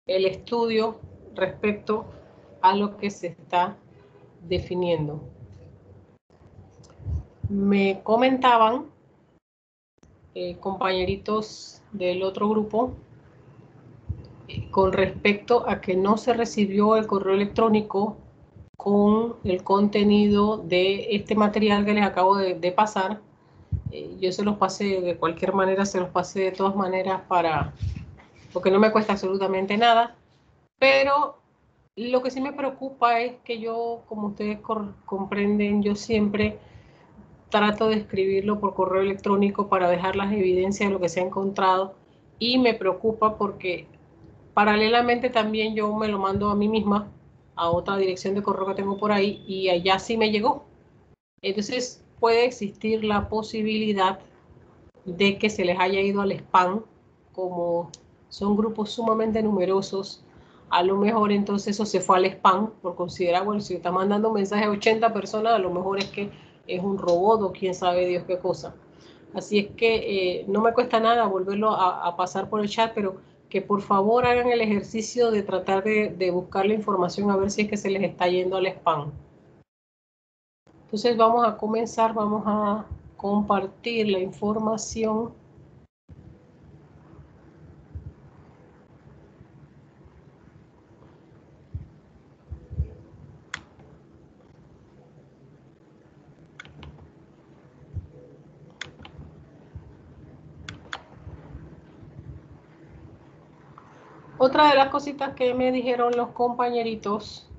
el estudio respecto a lo que se está definiendo. Me comentaban compañeritos del otro grupo con respecto a que no se recibió el correo electrónico con el contenido de este material que les acabo de pasar. Yo se los pasé de cualquier manera, se los pasé de todas maneras porque no me cuesta absolutamente nada, pero lo que sí me preocupa es que yo, como ustedes comprenden, yo siempre trato de escribirlo por correo electrónico para dejar las evidencias de lo que se ha encontrado, y me preocupa porque paralelamente también yo me lo mando a mí misma a otra dirección de correo que tengo por ahí y allá sí me llegó. Entonces puede existir la posibilidad de que se les haya ido al spam, como son grupos sumamente numerosos. A lo mejor entonces eso se fue al spam por considerar, bueno, si está mandando mensajes a 80 personas, a lo mejor es que es un robot o quién sabe Dios qué cosa. Así es que no me cuesta nada volverlo a pasar por el chat, pero que por favor hagan el ejercicio de tratar de buscar la información a ver si es que se les está yendo al spam. Entonces vamos a comenzar, vamos a compartir la información. Otra de las cositas que me dijeron los compañeritos,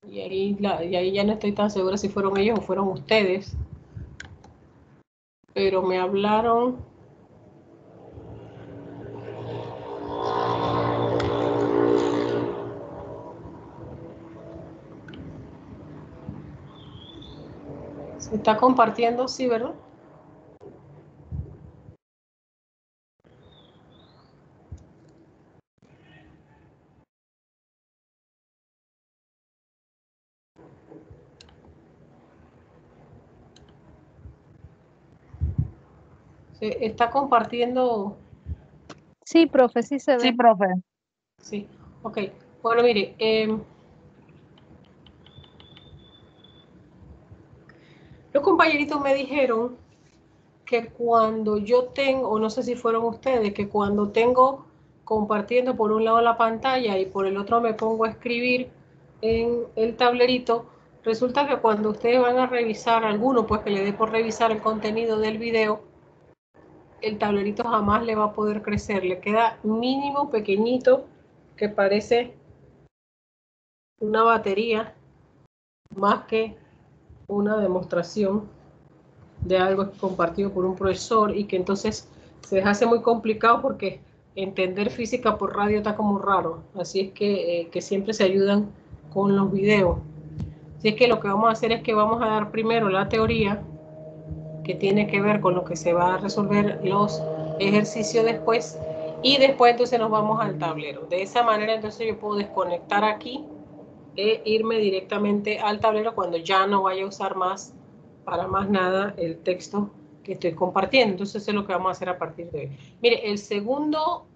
y ahí ya no estoy tan segura si fueron ellos o fueron ustedes, pero me hablaron se está compartiendo, sí, ¿verdad? Se está compartiendo. Sí, profe, sí se ve. Sí, profe. Sí, ok. Bueno, mire, los compañeritos me dijeron que cuando yo tengo, o no sé si fueron ustedes, que cuando tengo compartiendo por un lado la pantalla y por el otro me pongo a escribir en el tablerito, resulta que cuando ustedes van a revisar alguno, pues que le dé por revisar el contenido del video, el tablerito jamás le va a poder crecer, le queda mínimo pequeñito que parece una batería más que una demostración de algo compartido por un profesor, y que entonces se les hace muy complicado porque entender física por radio está como raro. Así es que siempre se ayudan con los videos. Así es que lo que vamos a hacer es que vamos a dar primero la teoría, que tiene que ver con lo que se va a resolver los ejercicios después, y después entonces nos vamos al tablero. De esa manera entonces yo puedo desconectar aquí e irme directamente al tablero cuando ya no vaya a usar más para más nada el texto que estoy compartiendo. Entonces eso es lo que vamos a hacer a partir de hoy. Mire, el segundo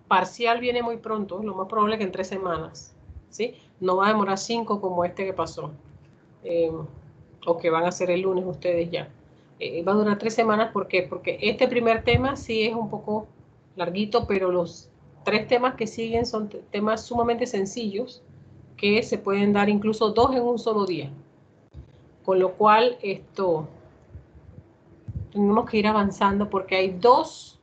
parcial viene muy pronto, lo más probable es que en 3 semanas, ¿sí? No va a demorar 5 como este que pasó, o que van a hacer el lunes ustedes ya. Va a durar 3 semanas, ¿por qué? Porque este primer tema sí es un poco larguito, pero los 3 temas que siguen son temas sumamente sencillos, que se pueden dar incluso 2 en un solo día. Con lo cual, tenemos que ir avanzando porque hay 2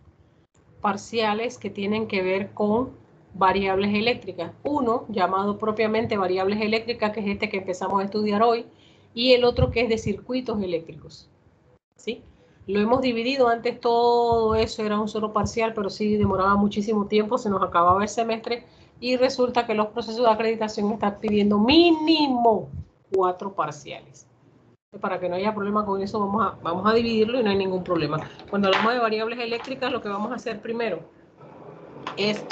parciales que tienen que ver con variables eléctricas. Uno llamado propiamente variables eléctricas, que es este que empezamos a estudiar hoy, y el otro que es de circuitos eléctricos, ¿sí? Lo hemos dividido, antes todo eso era un solo parcial, pero sí demoraba muchísimo tiempo, se nos acababa el semestre, y resulta que los procesos de acreditación están pidiendo mínimo 4 parciales. Para que no haya problema con eso, vamos a dividirlo y no hay ningún problema. Cuando hablamos de variables eléctricas, lo que vamos a hacer primero es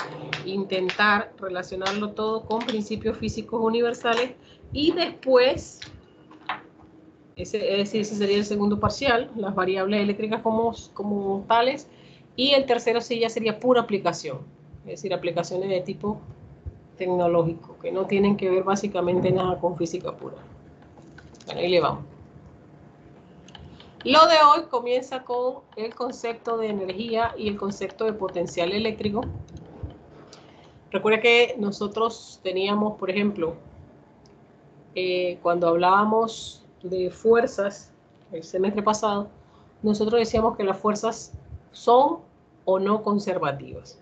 intentar relacionarlo todo con principios físicos universales, y después, ese sería el segundo parcial, las variables eléctricas como tales, Y el tercero sí ya sería pura aplicación, es decir, aplicaciones de tipo tecnológico, que no tienen que ver básicamente nada con física pura. Bueno, ahí le vamos. Lo de hoy comienza con el concepto de energía y el concepto de potencial eléctrico. Recuerda que nosotros teníamos, por ejemplo, cuando hablábamos de fuerzas el semestre pasado, nosotros decíamos que las fuerzas son o no conservativas.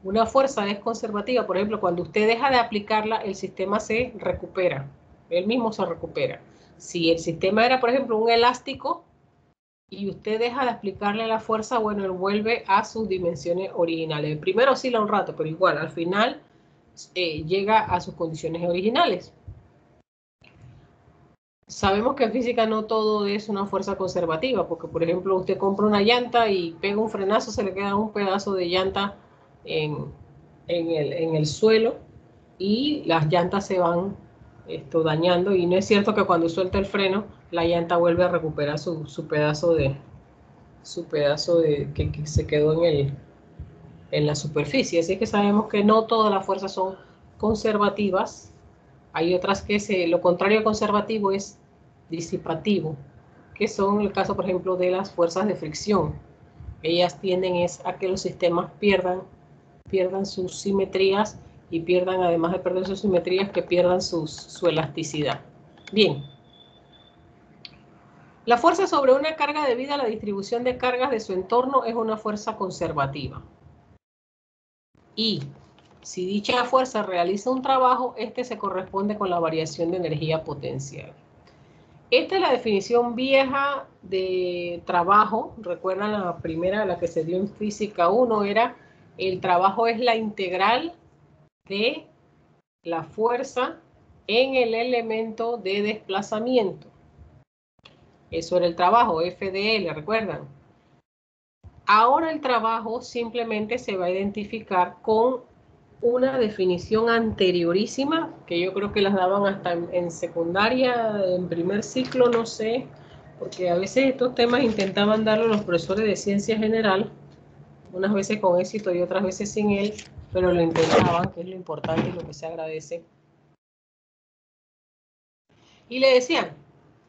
Una fuerza es conservativa, por ejemplo, cuando usted deja de aplicarla, el sistema se recupera, él mismo se recupera. Si el sistema era, por ejemplo, un elástico y usted deja de aplicarle la fuerza, bueno, él vuelve a sus dimensiones originales. Primero oscila un rato, pero igual, al final llega a sus condiciones originales. Sabemos que en física no todo es una fuerza conservativa, porque por ejemplo usted compra una llanta y pega un frenazo, se le queda un pedazo de llanta en el suelo y las llantas se van dañando, y no es cierto que cuando suelta el freno la llanta vuelve a recuperar su pedazo de que se quedó en la superficie. Así que sabemos que no todas las fuerzas son conservativas. Hay otras que lo contrario a conservativo es disipativo, que son el caso, por ejemplo, de las fuerzas de fricción. Ellas tienden a que los sistemas pierdan sus simetrías y pierdan, además de perder sus simetrías, que pierdan su elasticidad. Bien. La fuerza sobre una carga debido a la distribución de cargas de su entorno es una fuerza conservativa. Y si dicha fuerza realiza un trabajo, este se corresponde con la variación de energía potencial. Esta es la definición vieja de trabajo. Recuerdan la primera, la que se dio en física 1, era el trabajo es la integral de la fuerza en el elemento de desplazamiento. Eso era el trabajo, F de L, ¿recuerdan? Ahora el trabajo simplemente se va a identificar con una definición anteriorísima, que yo creo que las daban hasta en secundaria, en primer ciclo, no sé, porque a veces estos temas intentaban darlos los profesores de ciencia general, unas veces con éxito y otras veces sin él, pero lo intentaban, que es lo importante y lo que se agradece. Y le decían,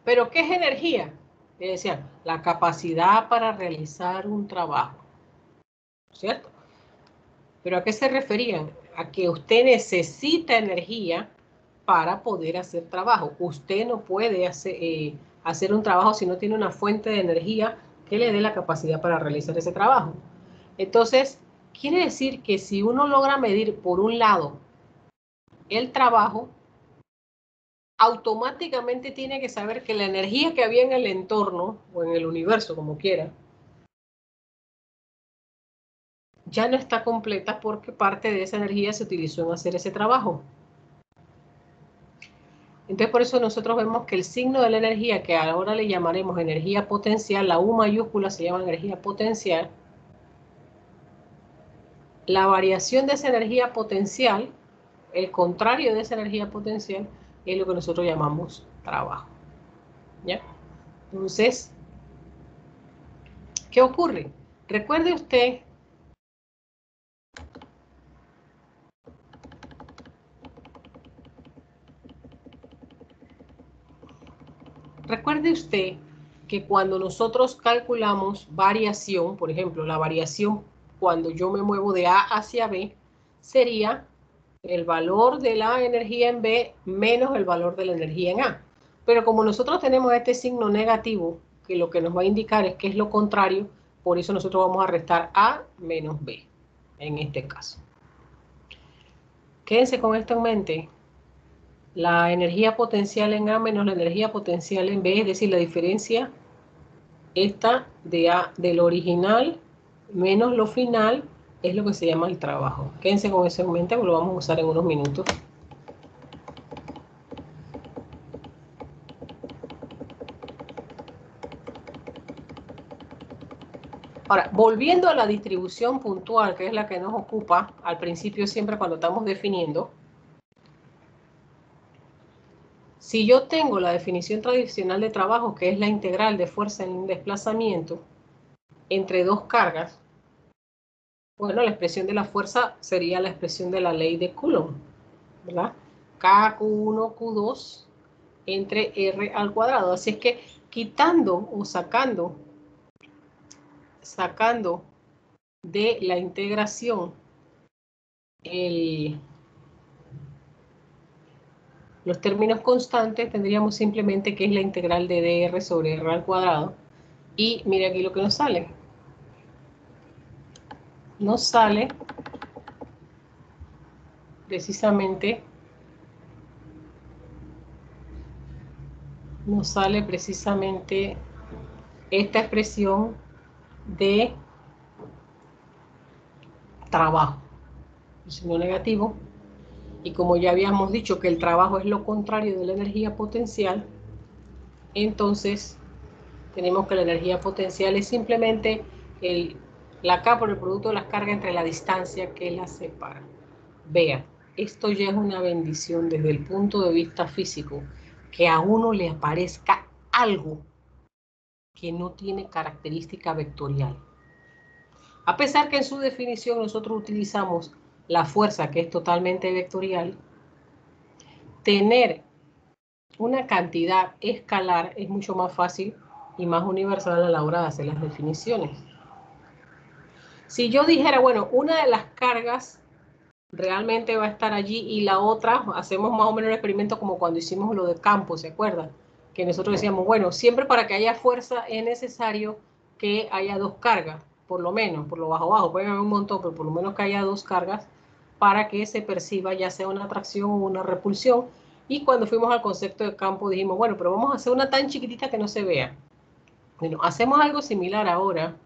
¿pero qué es energía? Le decían, la capacidad para realizar un trabajo, ¿cierto? ¿Pero a qué se referían? A que usted necesita energía para poder hacer trabajo. Usted no puede hacer un trabajo si no tiene una fuente de energía que le dé la capacidad para realizar ese trabajo. Entonces, quiere decir que si uno logra medir, por un lado, el trabajo, automáticamente tiene que saber que la energía que había en el entorno, o en el universo, como quiera, ya no está completa porque parte de esa energía se utilizó en hacer ese trabajo. Entonces, por eso nosotros vemos que el signo de la energía, que ahora le llamaremos energía potencial, la U mayúscula se llama energía potencial, la variación de esa energía potencial, el contrario de esa energía potencial, es lo que nosotros llamamos trabajo. ¿Ya? Entonces, ¿qué ocurre? Recuerde usted que cuando nosotros calculamos variación, por ejemplo, la variación cuando yo me muevo de A hacia B, sería el valor de la energía en B menos el valor de la energía en A. Pero como nosotros tenemos este signo negativo, que lo que nos va a indicar es que es lo contrario, por eso nosotros vamos a restar A menos B, en este caso. Quédense con esto en mente. La energía potencial en A menos la energía potencial en B, es decir, la diferencia esta de A del original menos lo final, es lo que se llama el trabajo. Quédense con eso en mente, porque lo vamos a usar en unos minutos. Ahora, volviendo a la distribución puntual, que es la que nos ocupa al principio siempre cuando estamos definiendo, si yo tengo la definición tradicional de trabajo, que es la integral de fuerza en desplazamiento entre dos cargas, Bueno, la expresión de la fuerza sería la expresión de la ley de Coulomb, ¿verdad? K, Q1, Q2 entre R al cuadrado. Así es que quitando o sacando de la integración los términos constantes, tendríamos simplemente que es la integral de dr sobre r al cuadrado. Y mire aquí lo que nos sale. Nos sale precisamente esta expresión de trabajo, el signo negativo. Y como ya habíamos dicho que el trabajo es lo contrario de la energía potencial, entonces tenemos que la energía potencial es simplemente la K por el producto de las cargas entre la distancia que las separa. Vean, esto ya es una bendición desde el punto de vista físico, que a uno le aparezca algo que no tiene característica vectorial. A pesar que en su definición nosotros utilizamos la fuerza, que es totalmente vectorial, tener una cantidad escalar es mucho más fácil y más universal a la hora de hacer las definiciones. Si yo dijera, bueno, una de las cargas realmente va a estar allí y la otra, hacemos más o menos el experimento como cuando hicimos lo de campo, ¿se acuerdan? Que nosotros decíamos, bueno, siempre para que haya fuerza es necesario que haya dos cargas, por lo menos, por lo bajo, pueden haber un montón, pero por lo menos que haya dos cargas para que se perciba ya sea una atracción o una repulsión. Y cuando fuimos al concepto de campo dijimos, bueno, pero vamos a hacer una tan chiquitita que no se vea. Bueno, hacemos algo similar ahora.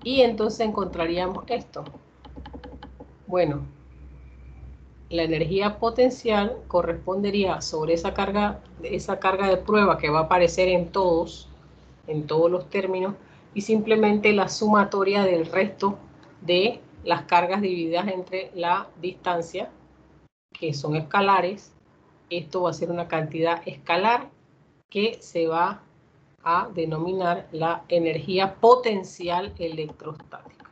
Y entonces encontraríamos esto. Bueno, la energía potencial correspondería sobre esa carga de prueba que va a aparecer en todos los términos, y simplemente la sumatoria del resto de las cargas divididas entre la distancia, que son escalares. Esto va a ser una cantidad escalar que se va a denominar la energía potencial electrostática.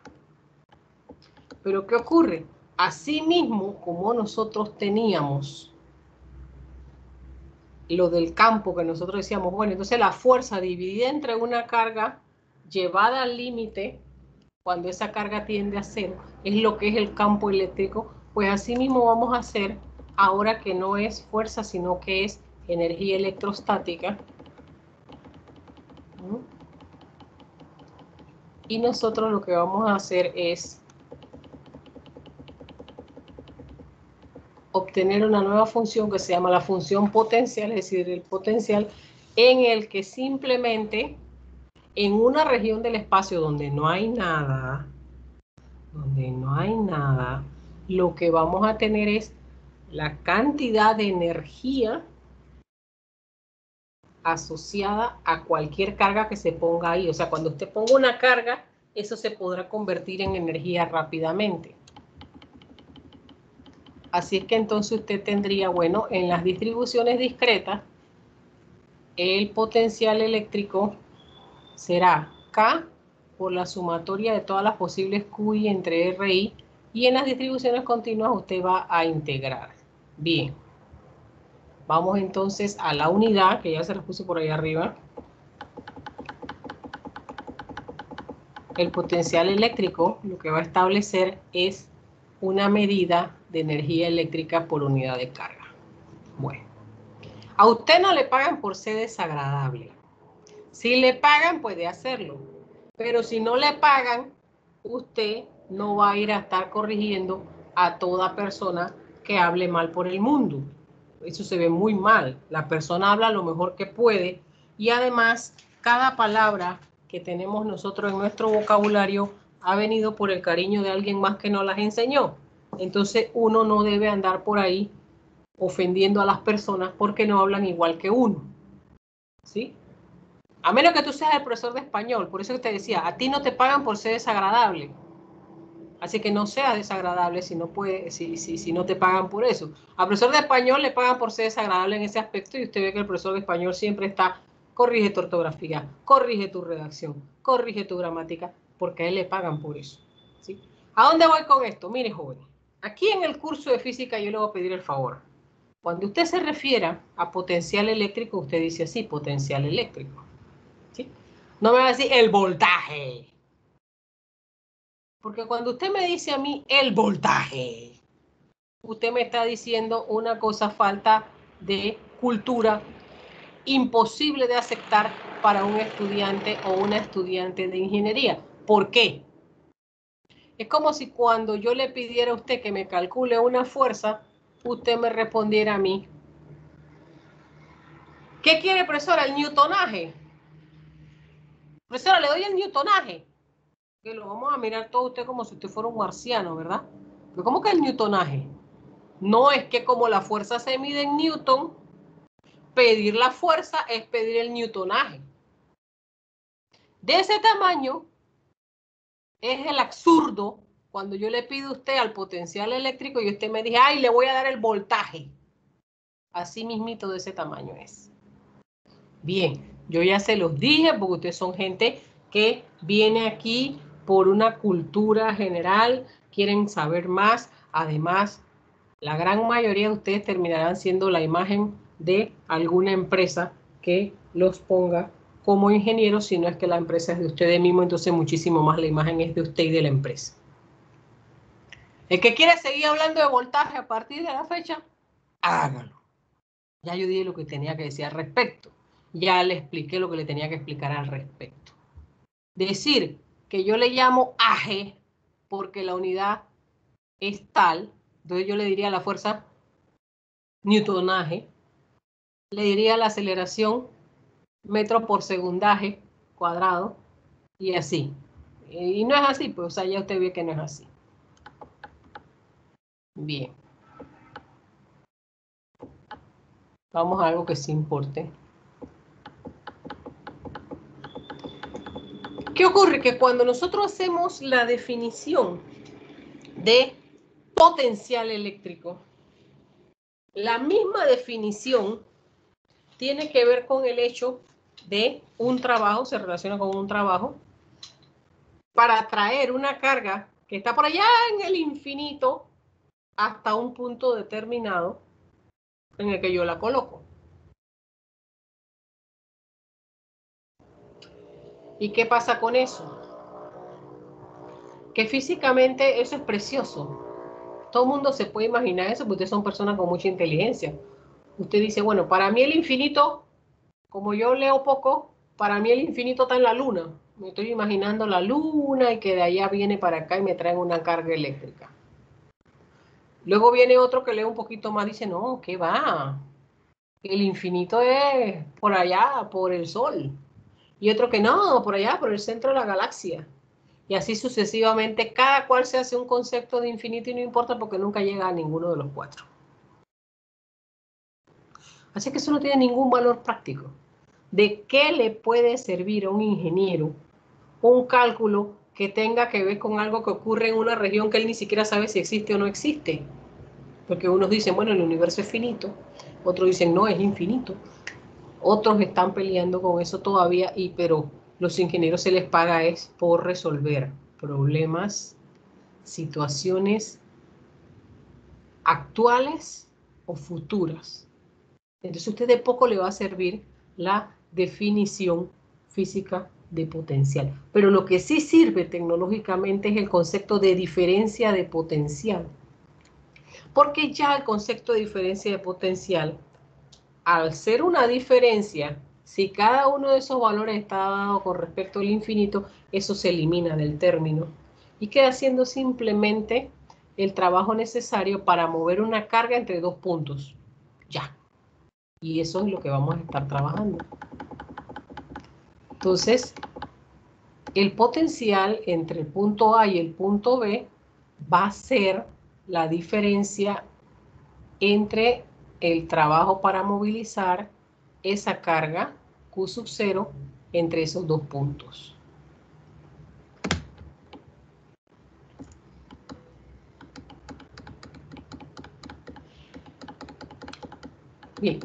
Pero ¿qué ocurre? Asimismo, como nosotros teníamos lo del campo, que nosotros decíamos, bueno, entonces la fuerza dividida entre una carga llevada al límite, cuando esa carga tiende a cero, es lo que es el campo eléctrico, pues asimismo vamos a hacer, ahora que no es fuerza, sino que es energía electrostática. Y nosotros lo que vamos a hacer es obtener una nueva función que se llama la función potencial, es decir, el potencial, en el que simplemente en una región del espacio donde no hay nada, lo que vamos a tener es la cantidad de energía asociada a cualquier carga que se ponga ahí. O sea, cuando usted ponga una carga, eso se podrá convertir en energía rápidamente. Así es que entonces usted tendría, bueno, en las distribuciones discretas, el potencial eléctrico será K por la sumatoria de todas las posibles QI entre RI, y en las distribuciones continuas usted va a integrar. Bien. Vamos entonces a la unidad, que ya se las puse por ahí arriba. El potencial eléctrico lo que va a establecer es una medida de energía eléctrica por unidad de carga. Bueno, a usted no le pagan por ser desagradable. Si le pagan, puede hacerlo. Pero si no le pagan, usted no va a ir a estar corrigiendo a toda persona que hable mal por el mundo. Eso se ve muy mal. La persona habla lo mejor que puede, y además cada palabra que tenemos nosotros en nuestro vocabulario ha venido por el cariño de alguien más que nos las enseñó. Entonces uno no debe andar por ahí ofendiendo a las personas porque no hablan igual que uno, ¿sí? A menos que tú seas el profesor de español. Por eso te decía, a ti no te pagan por ser desagradable. Así que no sea desagradable si no puede, si no te pagan por eso. Al profesor de español le pagan por ser desagradable en ese aspecto y usted ve que el profesor de español siempre está, corrige tu ortografía, corrige tu redacción, corrige tu gramática, porque a él le pagan por eso. ¿Sí? ¿A dónde voy con esto? Mire, joven, aquí en el curso de física yo le voy a pedir el favor. Cuando usted se refiera a potencial eléctrico, usted dice así, potencial eléctrico. ¿Sí? No me va a decir el voltaje. Porque cuando usted me dice a mí el voltaje, usted me está diciendo una cosa falta de cultura, imposible de aceptar para un estudiante o una estudiante de ingeniería. ¿Por qué? Es como si cuando yo le pidiera a usted que me calcule una fuerza, usted me respondiera a mí. ¿Qué quiere, profesora? El newtonaje. Profesora, le doy el newtonaje. Que lo vamos a mirar todo usted como si usted fuera un marciano, ¿verdad? Pero ¿cómo que el newtonaje? No es que como la fuerza se mide en Newton, pedir la fuerza es pedir el newtonaje. De ese tamaño es el absurdo cuando yo le pido a usted al potencial eléctrico y usted me dice, ay, le voy a dar el voltaje. Así mismito de ese tamaño es. Bien, yo ya se los dije porque ustedes son gente que viene aquí por una cultura general, quieren saber más. Además, la gran mayoría de ustedes terminarán siendo la imagen de alguna empresa que los ponga como ingenieros, si no es que la empresa es de ustedes mismos, entonces muchísimo más la imagen es de usted y de la empresa. El que quiere seguir hablando de voltaje a partir de la fecha, hágalo. Ya yo dije lo que tenía que decir al respecto. Ya le expliqué lo que le tenía que explicar al respecto. Decir que yo le llamo AG porque la unidad es tal, entonces yo le diría a la fuerza newtonaje, le diría la aceleración metro por segundaje cuadrado y así. Y no es así, pues, o sea, ya usted ve que no es así. Bien. Vamos a algo que sí importe. ¿Qué ocurre? Que cuando nosotros hacemos la definición de potencial eléctrico, la misma definición tiene que ver con el hecho de un trabajo, se relaciona con un trabajo, para traer una carga que está por allá en el infinito hasta un punto determinado en el que yo la coloco. ¿Y qué pasa con eso? Que físicamente eso es precioso. Todo el mundo se puede imaginar eso, porque ustedes son personas con mucha inteligencia. Usted dice, bueno, para mí el infinito, como yo leo poco, para mí el infinito está en la luna. Me estoy imaginando la luna y que de allá viene para acá y me traen una carga eléctrica. Luego viene otro que lee un poquito más, dice, no, ¿qué va? El infinito es por allá, por el sol. Y otro que no, por allá, por el centro de la galaxia. Y así sucesivamente, cada cual se hace un concepto de infinito y no importa porque nunca llega a ninguno de los cuatro. Así que eso no tiene ningún valor práctico. ¿De qué le puede servir a un ingeniero un cálculo que tenga que ver con algo que ocurre en una región que él ni siquiera sabe si existe o no existe? Porque unos dicen, bueno, el universo es finito, otros dicen, no, es infinito. Otros están peleando con eso todavía, pero los ingenieros se les paga es por resolver problemas, situaciones actuales o futuras. Entonces a usted de poco le va a servir la definición física de potencial. Pero lo que sí sirve tecnológicamente es el concepto de diferencia de potencial. Porque ya el concepto de diferencia de potencial, al ser una diferencia, si cada uno de esos valores está dado con respecto al infinito, eso se elimina del término y queda siendo simplemente el trabajo necesario para mover una carga entre dos puntos. Ya. Y eso es lo que vamos a estar trabajando. Entonces, el potencial entre el punto A y el punto B va a ser la diferencia entre el trabajo para movilizar esa carga Q sub 0 entre esos dos puntos. Bien,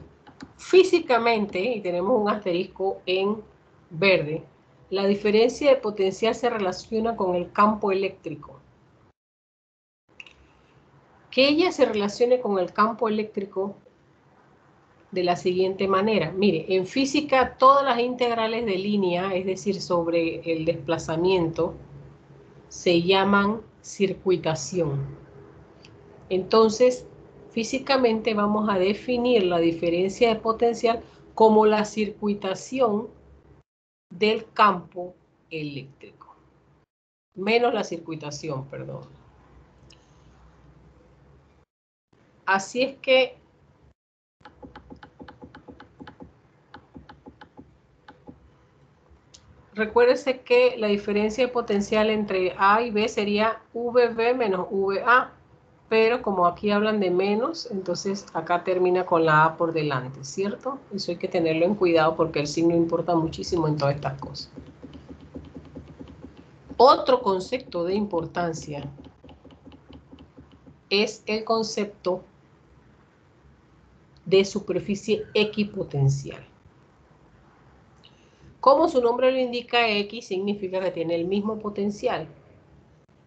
físicamente, y tenemos un asterisco en verde, la diferencia de potencial se relaciona con el campo eléctrico. Que ella se relacione con el campo eléctrico de la siguiente manera. Mire, en física todas las integrales de línea, es decir, sobre el desplazamiento, se llaman circuitación. Entonces, físicamente vamos a definir la diferencia de potencial como la circuitación del campo eléctrico. Menos la circuitación, perdón. Así es que recuérdese que la diferencia de potencial entre A y B sería VB menos VA, pero como aquí hablan de menos, entonces acá termina con la A por delante, ¿cierto? Eso hay que tenerlo en cuidado porque el signo importa muchísimo en todas estas cosas. Otro concepto de importancia es el concepto de superficie equipotencial. Como su nombre lo indica, X significa que tiene el mismo potencial.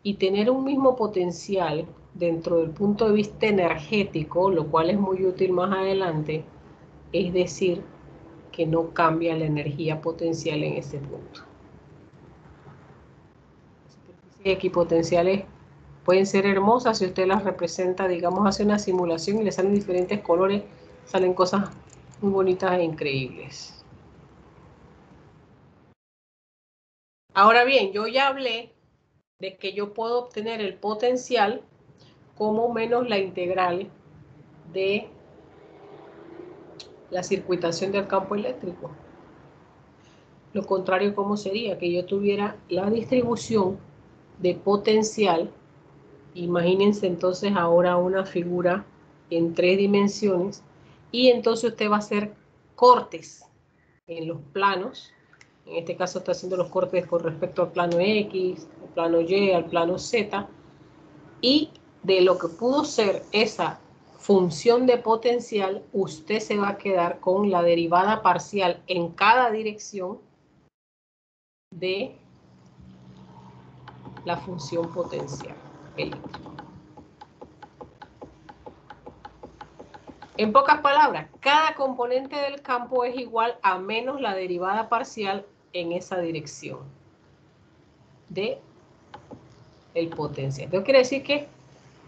Y tener un mismo potencial dentro del punto de vista energético, lo cual es muy útil más adelante, es decir, que no cambia la energía potencial en ese punto. Las superficies equipotenciales pueden ser hermosas si usted las representa, digamos, hace una simulación y le salen diferentes colores, salen cosas muy bonitas e increíbles. Ahora bien, yo ya hablé de que yo puedo obtener el potencial como menos la integral de la circuitación del campo eléctrico. Lo contrario, ¿cómo sería? Que yo tuviera la distribución de potencial. Imagínense entonces ahora una figura en 3 dimensiones y entonces usted va a hacer cortes en los planos. En este caso está haciendo los cortes con respecto al plano X, al plano Y, al plano Z. Y de lo que pudo ser esa función de potencial, usted se va a quedar con la derivada parcial en cada dirección de la función potencial eléctrica. En pocas palabras, cada componente del campo es igual a menos la derivada parcial en esa dirección de el potencial. Esto quiere decir que,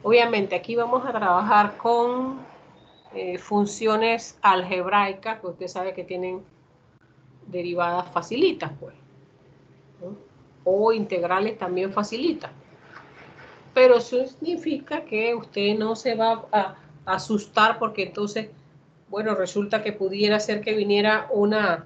obviamente, aquí vamos a trabajar con funciones algebraicas, que usted sabe que tienen derivadas facilitas, pues, ¿no? O integrales también facilitas. Pero eso significa que usted no se va a asustar porque entonces, bueno, resulta que pudiera ser que viniera una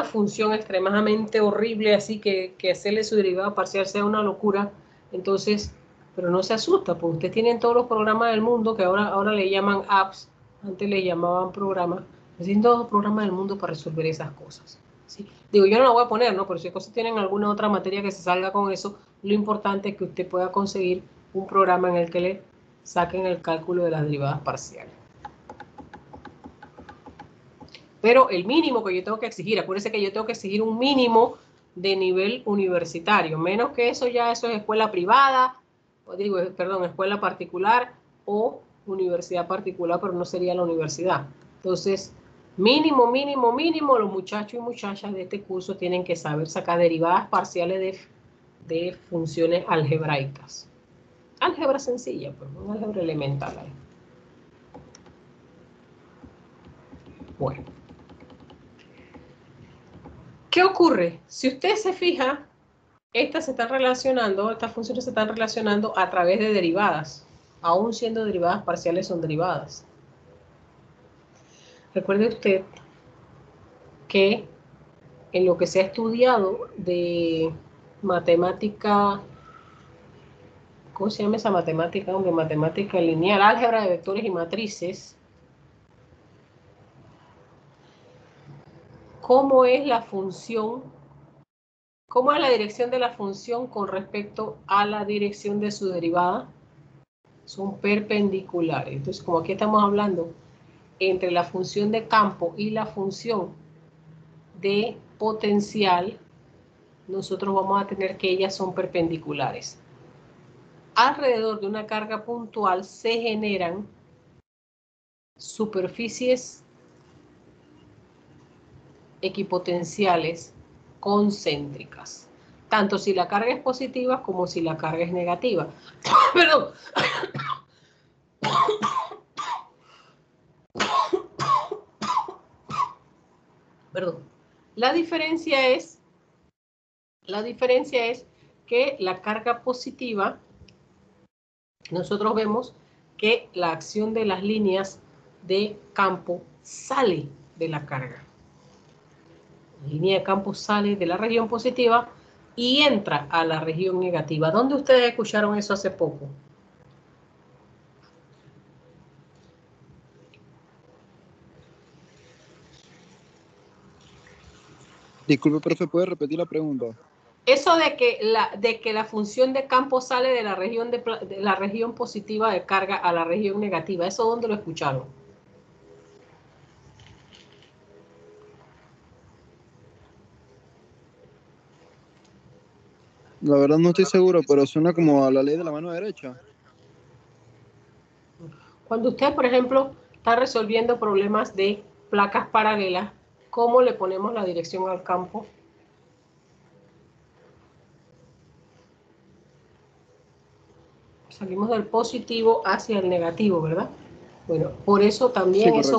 función extremadamente horrible, así que hacerle su derivada parcial sea una locura. Entonces, pero no se asusta, porque usted tiene todos los programas del mundo, que ahora le llaman apps, antes le llamaban programas, tienen todos los programas del mundo para resolver esas cosas. ¿Sí? Digo, yo no lo voy a poner, ¿no? Pero si cosas tienen alguna otra materia que se salga con eso, lo importante es que usted pueda conseguir un programa en el que le saquen el cálculo de las derivadas parciales. Pero el mínimo que yo tengo que exigir, acuérdense que yo tengo que exigir un mínimo de nivel universitario, menos que eso ya eso es escuela privada, o digo, perdón, escuela particular o universidad particular, pero no sería la universidad. Entonces, mínimo, mínimo, mínimo, los muchachos y muchachas de este curso tienen que saber sacar derivadas parciales de funciones algebraicas. Álgebra sencilla, pues, un álgebra elemental ahí. Bueno. ¿Qué ocurre? Si usted se fija, estas funciones se están relacionando a través de derivadas. Aún siendo derivadas parciales, son derivadas. Recuerde usted que en lo que se ha estudiado de matemática, ¿cómo se llama esa matemática? De matemática lineal, álgebra de vectores y matrices, ¿cómo es la función? ¿Cómo es la dirección de la función con respecto a la dirección de su derivada? Son perpendiculares. Entonces, como aquí estamos hablando entre la función de campo y la función de potencial, nosotros vamos a tener que ellas son perpendiculares. Alrededor de una carga puntual se generan superficies equipotenciales concéntricas, tanto si la carga es positiva como si la carga es negativa. Perdón. Perdón. La diferencia es que la carga positiva, nosotros vemos que la acción de las líneas de campo sale de la carga. La línea de campo sale de la región positiva y entra a la región negativa. ¿Dónde ustedes escucharon eso hace poco? Disculpe, profe, ¿puede repetir la pregunta? Eso de que la función de campo sale de la región positiva de carga a la región negativa, ¿eso dónde lo escucharon? La verdad no estoy seguro, pero suena como a la ley de la mano derecha. Cuando usted, por ejemplo, está resolviendo problemas de placas paralelas, ¿cómo le ponemos la dirección al campo? Salimos del positivo hacia el negativo, ¿verdad? Bueno, por eso también Sí,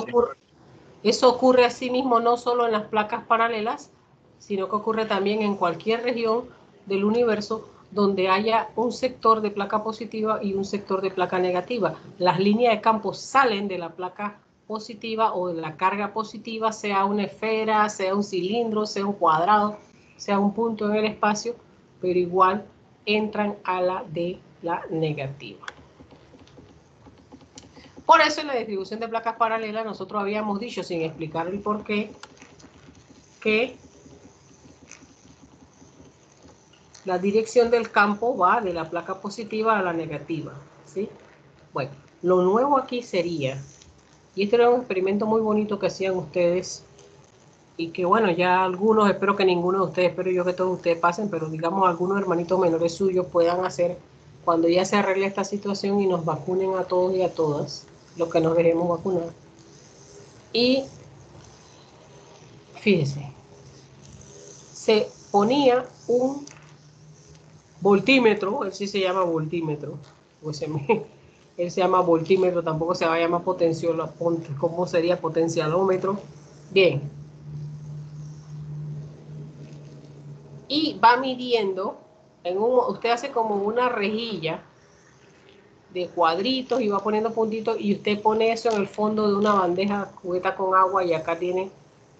eso ocurre así mismo no solo en las placas paralelas, sino que ocurre también en cualquier región del universo donde haya un sector de placa positiva y un sector de placa negativa. Las líneas de campo salen de la placa positiva o de la carga positiva, sea una esfera, sea un cilindro, sea un cuadrado, sea un punto en el espacio, pero igual entran a la de la negativa. Por eso en la distribución de placas paralelas nosotros habíamos dicho, sin explicar el por qué, que la dirección del campo va de la placa positiva a la negativa, ¿sí? Bueno, lo nuevo aquí sería, y este era un experimento muy bonito que hacían ustedes, y que bueno, ya algunos, espero que ninguno de ustedes, espero yo que todos ustedes pasen, pero digamos algunos hermanitos menores suyos puedan hacer cuando ya se arregle esta situación y nos vacunen a todos y a todas, los que nos dejemos vacunar. Y fíjense, se ponía un voltímetro, él sí se llama voltímetro, pues él se llama voltímetro, tampoco se va a llamar potenciómetro, ¿cómo sería potencialómetro? Bien. Y va midiendo, usted hace como una rejilla de cuadritos y va poniendo puntitos y usted pone eso en el fondo de una bandeja cubierta con agua y acá tiene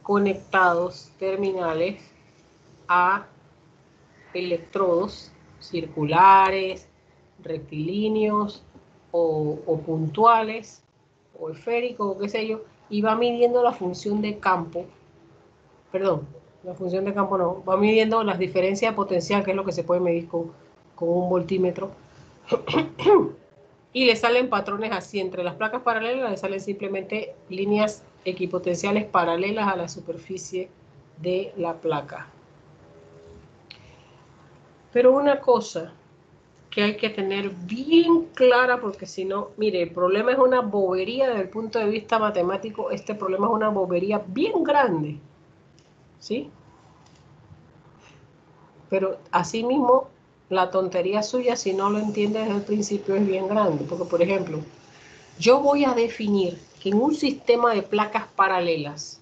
conectados terminales a electrodos circulares, rectilíneos o puntuales o esféricos o qué sé yo, y va midiendo la función de campo, perdón, la función de campo no, va midiendo las diferencias de potencial, que es lo que se puede medir con un voltímetro, y le salen patrones así, entre las placas paralelas le salen simplemente líneas equipotenciales paralelas a la superficie de la placa. Pero una cosa que hay que tener bien clara, porque si no, mire, el problema es una bobería desde el punto de vista matemático, este problema es una bobería bien grande, ¿sí? Pero asimismo, la tontería suya, si no lo entiende desde el principio, es bien grande, porque por ejemplo, yo voy a definir que en un sistema de placas paralelas,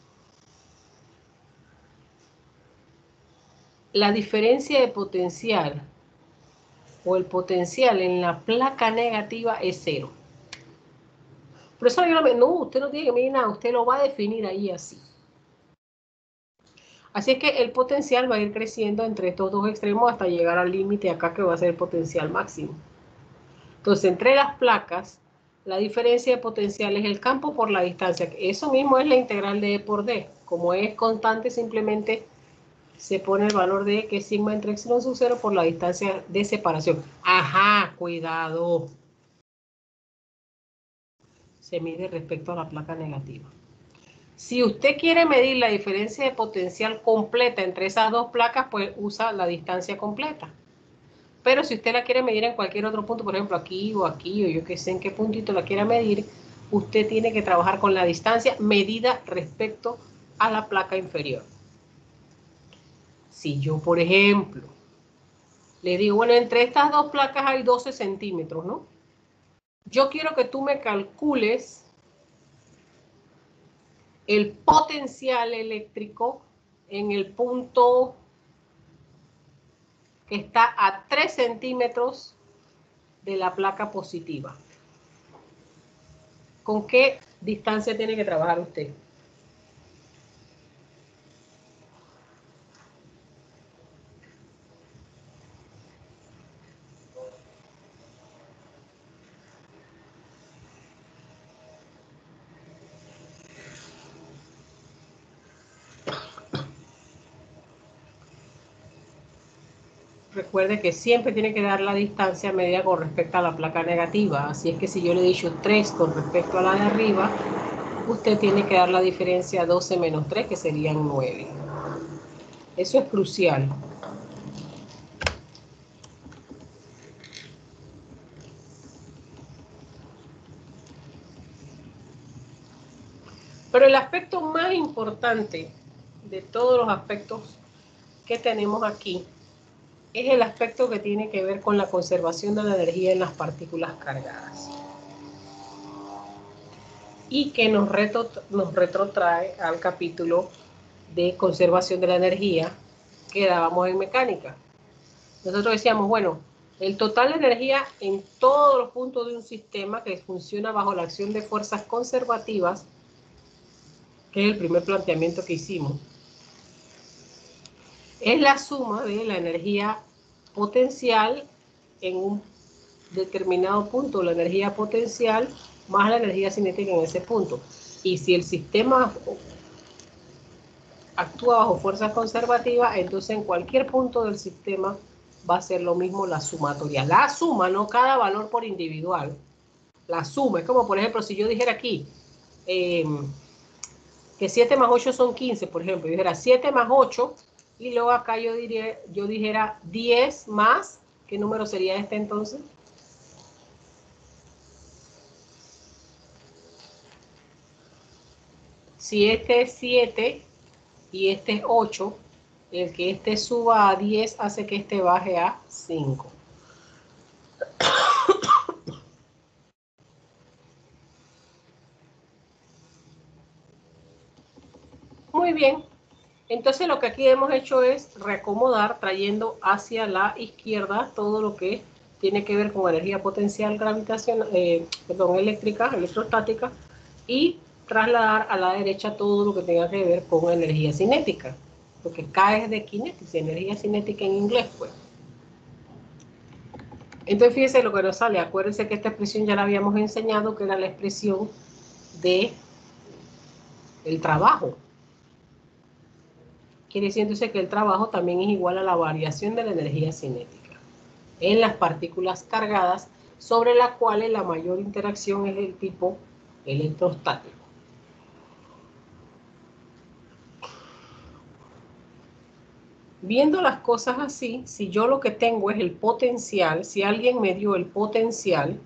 la diferencia de potencial o el potencial en la placa negativa es 0. Pero eso no, usted no tiene que medir nada, usted lo va a definir ahí así. Así es que el potencial va a ir creciendo entre estos dos extremos hasta llegar al límite acá que va a ser el potencial máximo. Entonces, entre las placas, la diferencia de potencial es el campo por la distancia. Eso mismo es la integral de E por D. Como es constante, simplemente se pone el valor de E, que es sigma entre epsilon sub 0 por la distancia de separación. Ajá, cuidado. se mide respecto a la placa negativa. Si usted quiere medir la diferencia de potencial completa entre esas dos placas, pues usa la distancia completa. Pero si usted la quiere medir en cualquier otro punto, por ejemplo aquí, o yo que sé en qué puntito la quiera medir, usted tiene que trabajar con la distancia medida respecto a la placa inferior. Si yo, por ejemplo, le digo, bueno, entre estas dos placas hay 12 centímetros, ¿no? Yo quiero que tú me calcules el potencial eléctrico en el punto que está a 3 centímetros de la placa positiva. ¿Con qué distancia tiene que trabajar usted? Recuerde que siempre tiene que dar la distancia media con respecto a la placa negativa. Así es que si yo le he dicho 3 con respecto a la de arriba, usted tiene que dar la diferencia 12 menos 3, que serían 9. Eso es crucial. Pero el aspecto más importante de todos los aspectos que tenemos aquí es el aspecto que tiene que ver con la conservación de la energía en las partículas cargadas. Y que nos retrotrae al capítulo de conservación de la energía que dábamos en mecánica. Nosotros decíamos, bueno, el total de energía en todos los puntos de un sistema que funciona bajo la acción de fuerzas conservativas, que es el primer planteamiento que hicimos, es la suma de la energía potencial en un determinado punto, la energía potencial más la energía cinética en ese punto. Y si el sistema actúa bajo fuerzas conservativas, entonces en cualquier punto del sistema va a ser lo mismo la sumatoria. La suma, no cada valor por individual. La suma, es como por ejemplo, si yo dijera aquí que 7 más 8 son 15, por ejemplo, yo dijera 7 más 8, y luego acá yo dijera 10 más, ¿qué número sería este entonces? Si este es 7 y este es 8, el que este suba a 10 hace que este baje a 5. Muy bien, entonces lo que aquí hemos hecho es reacomodar trayendo hacia la izquierda todo lo que tiene que ver con energía potencial gravitacional, eléctrica, electrostática, y trasladar a la derecha todo lo que tenga que ver con energía cinética, porque K es de kinetics, energía cinética en inglés, pues. Entonces fíjense lo que nos sale. Acuérdense que esta expresión ya la habíamos enseñado, que era la expresión de el trabajo. Quiere decir entonces que el trabajo también es igual a la variación de la energía cinética en las partículas cargadas, sobre las cuales la mayor interacción es del tipo electrostático. Viendo las cosas así, si yo lo que tengo es el potencial, si alguien me dio el potencial,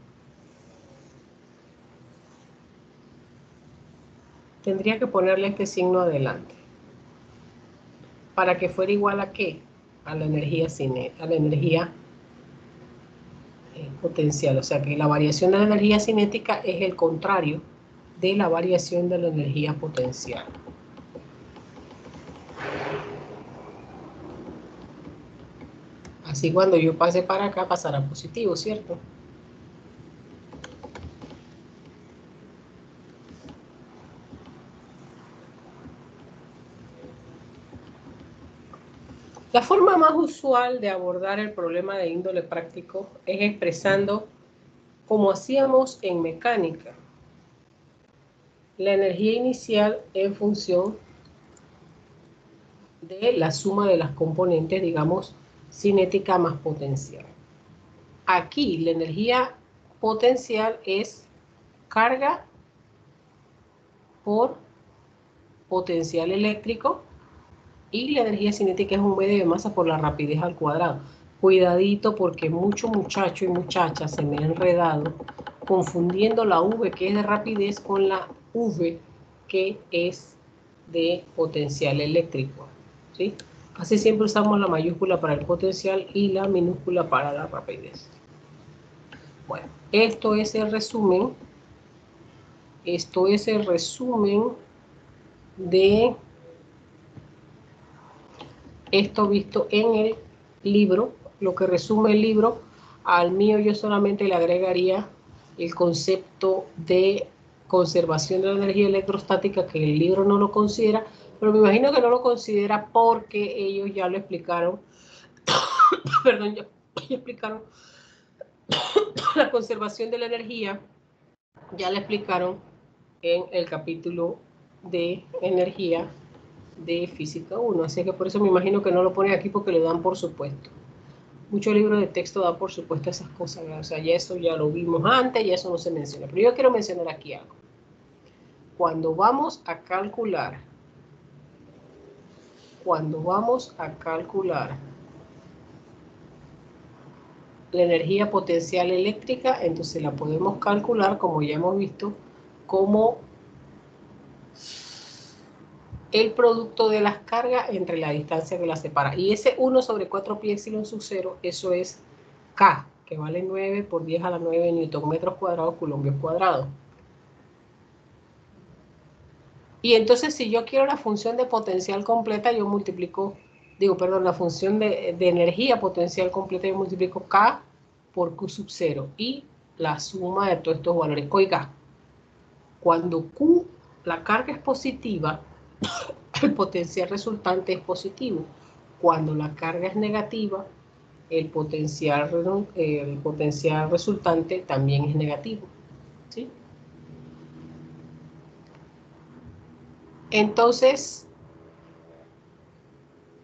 tendría que ponerle este signo adelante, para que fuera igual a ¿qué? A la energía cinética, a la energía potencial. O sea que la variación de la energía cinética es el contrario de la variación de la energía potencial. Así cuando yo pase para acá pasará positivo, ¿cierto? La forma más usual de abordar el problema de índole práctico es expresando, como hacíamos en mecánica, la energía inicial en función de la suma de las componentes, digamos, cinética más potencial. Aquí la energía potencial es carga por potencial eléctrico y la energía cinética es un medio de masa por la rapidez al cuadrado. Cuidadito porque muchos muchachos y muchachas se me han enredado confundiendo la V que es de rapidez con la V que es de potencial eléctrico, ¿sí? Casi siempre usamos la mayúscula para el potencial y la minúscula para la rapidez. Bueno, esto es el resumen. Esto es el resumen de esto visto en el libro, lo que resume el libro. Al mío yo solamente le agregaría el concepto de conservación de la energía electrostática, que el libro no lo considera, pero me imagino que no lo considera porque ellos ya lo explicaron, perdón, ya explicaron la conservación de la energía, ya la explicaron en el capítulo de energía de física 1, así que por eso me imagino que no lo ponen aquí porque le dan por supuesto. Muchos libros de texto dan por supuesto esas cosas, ¿verdad? O sea, ya eso ya lo vimos antes, ya eso no se menciona. Pero yo quiero mencionar aquí algo. Cuando vamos a calcular la energía potencial eléctrica, entonces la podemos calcular, como ya hemos visto, como el producto de las cargas entre la distancia que las separa. Y ese 1 sobre 4 pi epsilon sub 0, eso es K, que vale 9 por 10 a la 9 newton metros cuadrados, coulombos cuadrados. Y entonces si yo quiero la función de potencial completa, yo multiplico, la función de energía potencial completa, yo multiplico K por Q sub 0 y la suma de todos estos valores. Oiga, cuando Q, la carga es positiva, el potencial resultante es positivo. Cuando la carga es negativa, el potencial resultante también es negativo, ¿sí? Entonces,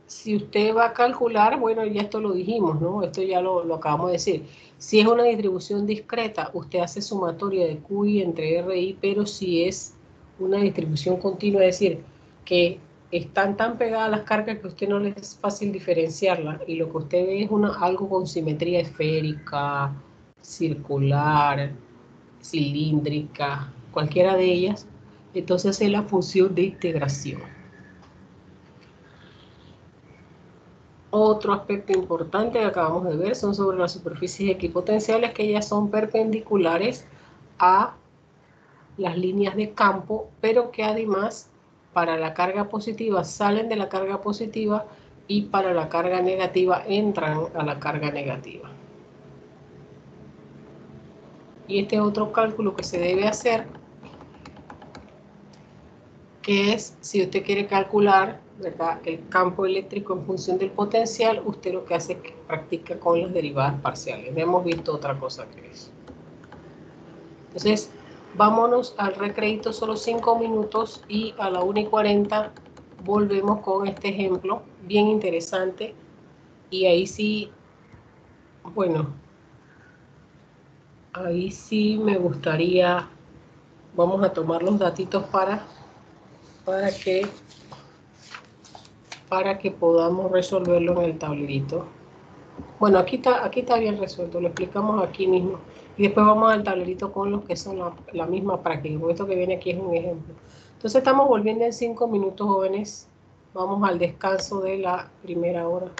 si usted va a calcular, bueno, ya esto lo dijimos, ¿no? Esto ya lo acabamos de decir. Si es una distribución discreta, usted hace sumatoria de QI entre RI, pero si es una distribución continua, es decir, que están tan pegadas las cargas que a usted no le es fácil diferenciarla y lo que usted ve es algo con simetría esférica, circular, cilíndrica, cualquiera de ellas, entonces es la función de integración. Otro aspecto importante que acabamos de ver son sobre las superficies equipotenciales, que ellas son perpendiculares a las líneas de campo, pero que además para la carga positiva salen de la carga positiva y para la carga negativa entran a la carga negativa. Y este es otro cálculo que se debe hacer, que es si usted quiere calcular, ¿verdad?, el campo eléctrico en función del potencial, usted lo que hace es que practica con las derivadas parciales. No hemos visto otra cosa que eso. Entonces, vámonos al recreito, solo 5 minutos, y a la 1:40 volvemos con este ejemplo bien interesante. Y ahí sí, bueno, ahí sí me gustaría, vamos a tomar los datitos para que podamos resolverlo en el tablerito. Bueno, aquí está bien resuelto, lo explicamos aquí mismo. Y después vamos al tablerito con los que son la misma práctica, porque esto que viene aquí es un ejemplo. Entonces estamos volviendo en 5 minutos, jóvenes. Vamos al descanso de la primera hora.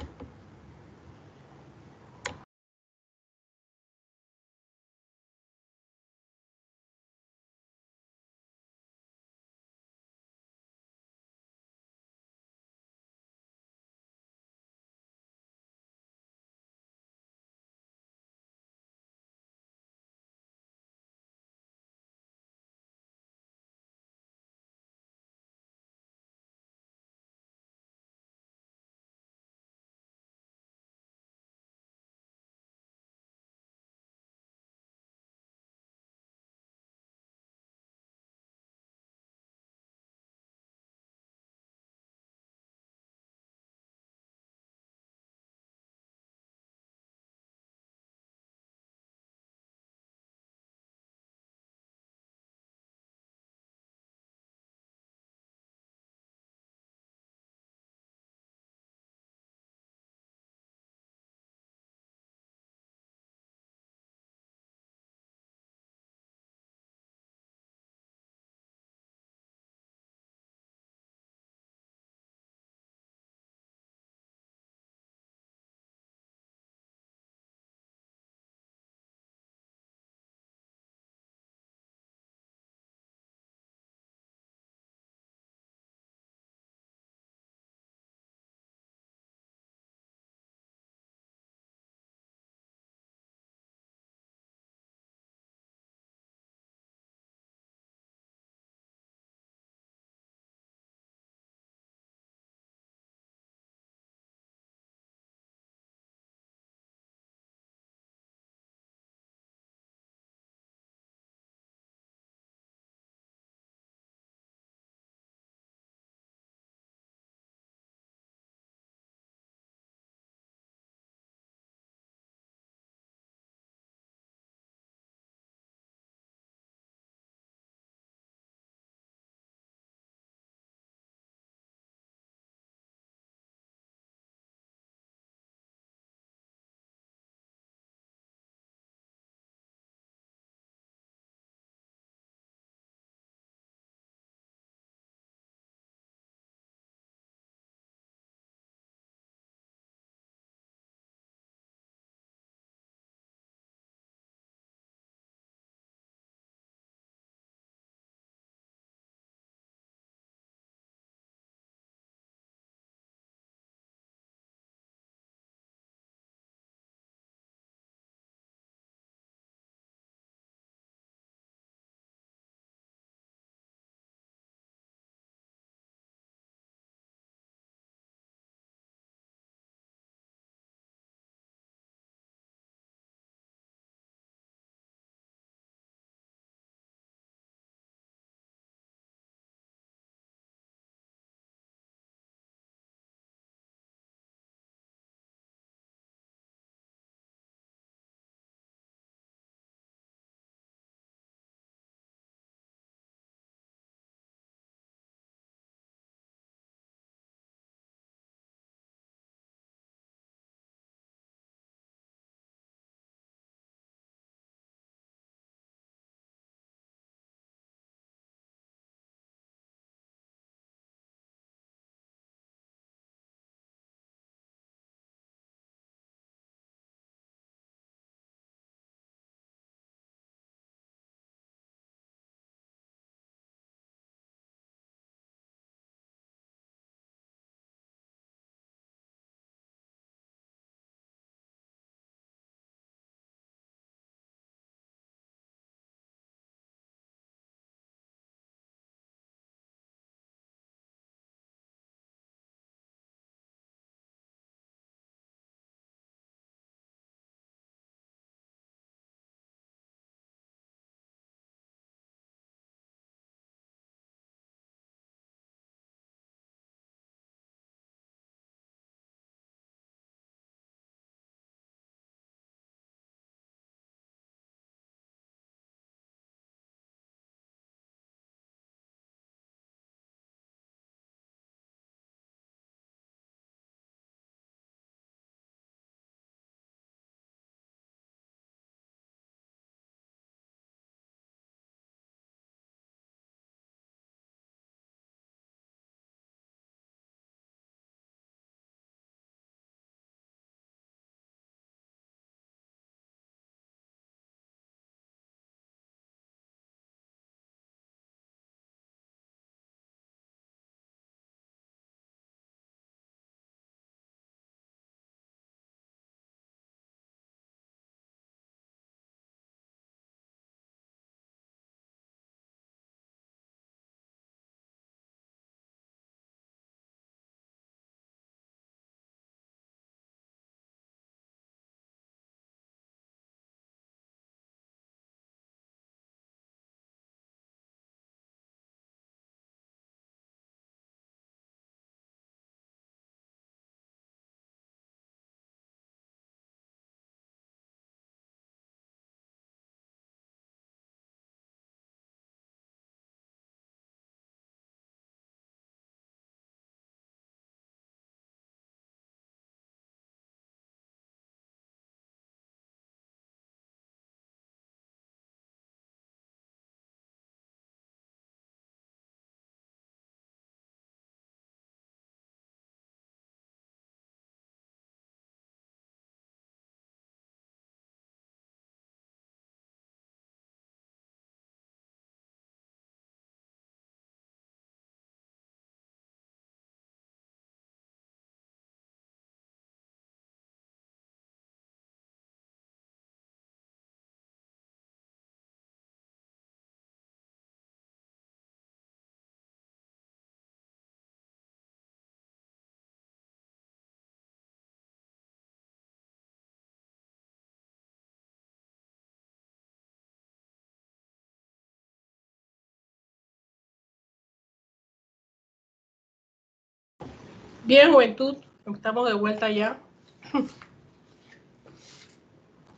Bien, juventud, estamos de vuelta ya.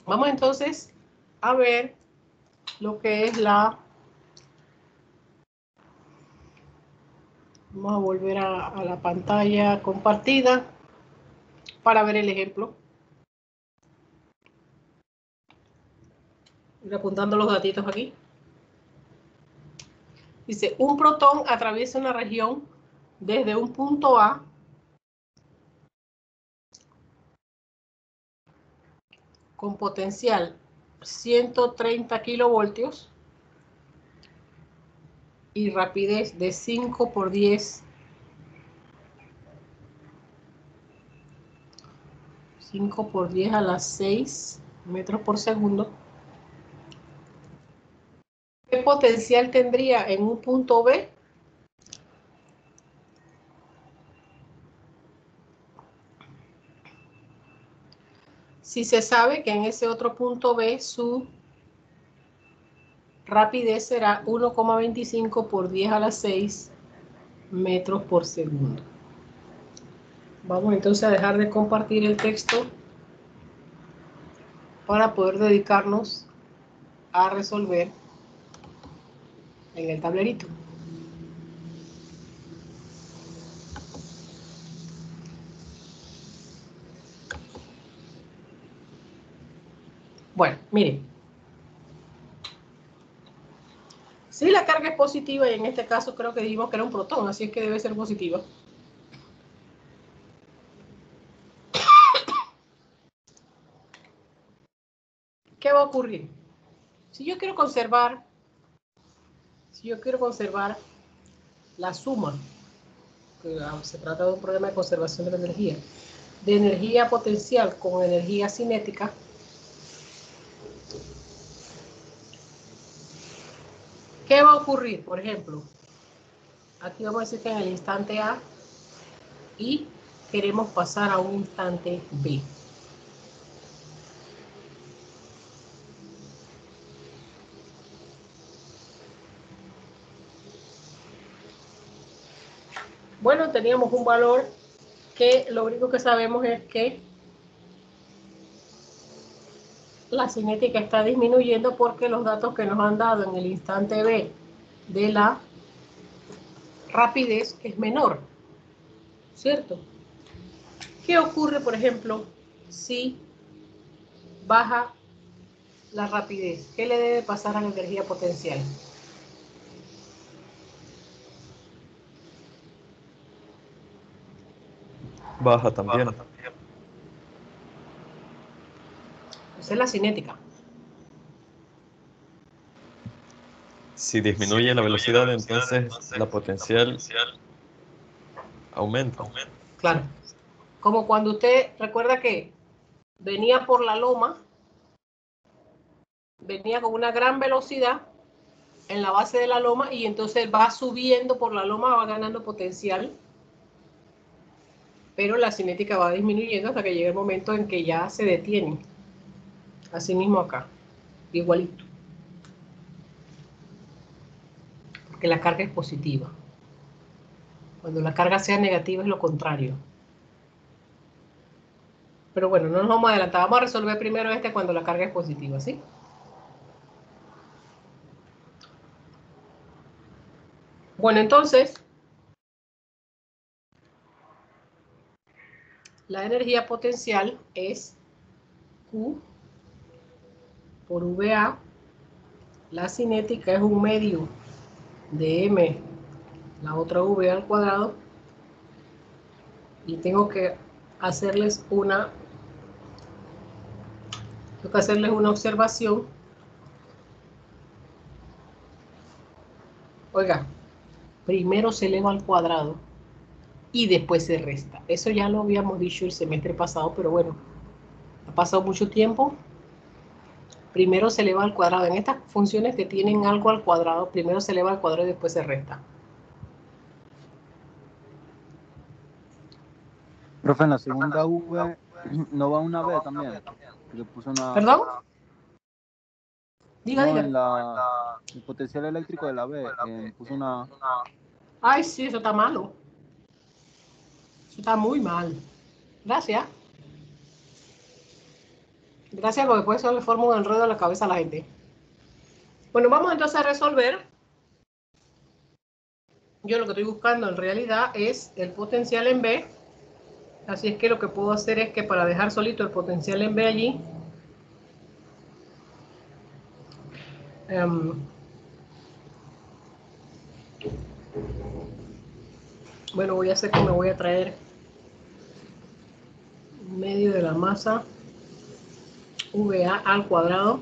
Vamos entonces a ver lo que es la... Vamos a volver a la pantalla compartida para ver el ejemplo. Ir apuntando los datitos aquí. Dice, un protón atraviesa una región desde un punto A con potencial 130 kilovoltios y rapidez de 5 por 10 a la 6 metros por segundo. ¿Qué potencial tendría en un punto B? Si se sabe que en ese otro punto B su rapidez será 1,25 por 10 a la 6 metros por segundo. Vamos entonces a dejar de compartir el texto para poder dedicarnos a resolver en el tablerito. Bueno, miren. Si la carga es positiva, y en este caso creo que dijimos que era un protón, así es que debe ser positiva. ¿Qué va a ocurrir? Si yo quiero conservar la suma, que se trata de un problema de conservación de la energía, de energía potencial con energía cinética, ¿qué va a ocurrir? Por ejemplo, aquí vamos a decir que en el instante A y queremos pasar a un instante B. Bueno, teníamos un valor que lo único que sabemos es que la cinética está disminuyendo porque los datos que nos han dado en el instante B de la rapidez es menor, ¿cierto? ¿Qué ocurre, por ejemplo, si baja la rapidez? ¿Qué le debe pasar a la energía potencial? Baja también. Esa es la cinética. Si disminuye la velocidad, entonces la potencial aumenta. Claro. Como cuando usted recuerda que venía por la loma, venía con una gran velocidad en la base de la loma y entonces va subiendo por la loma, va ganando potencial, pero la cinética va disminuyendo hasta que llega el momento en que ya se detiene. Así mismo acá, igualito. Porque la carga es positiva. Cuando la carga sea negativa es lo contrario. Pero bueno, no nos vamos a adelantar. Vamos a resolver primero cuando la carga es positiva, ¿sí? Bueno, entonces, la energía potencial es Q por VA. La cinética es un medio de M, la otra V al cuadrado. Y tengo que hacerles una observación. Oiga, primero se eleva al cuadrado y después se resta. Eso ya lo habíamos dicho el semestre pasado, pero bueno, ha pasado mucho tiempo. Primero se eleva al cuadrado. En estas funciones que tienen algo al cuadrado, primero se eleva al cuadrado y después se resta. Profe, en la segunda V no va una B también. Que le puso una... ¿Perdón? Diga, No, diga. el potencial eléctrico de la B puso una... Ay, sí, eso está malo. Está muy mal. Gracias. Gracias, porque después eso le forma un enredo en la cabeza a la gente. Bueno, vamos entonces a resolver. Yo lo que estoy buscando en realidad es el potencial en B. Así es que lo que puedo hacer es que para dejar solito el potencial en B allí, bueno, voy a hacer que me voy a traer medio de la masa VA al cuadrado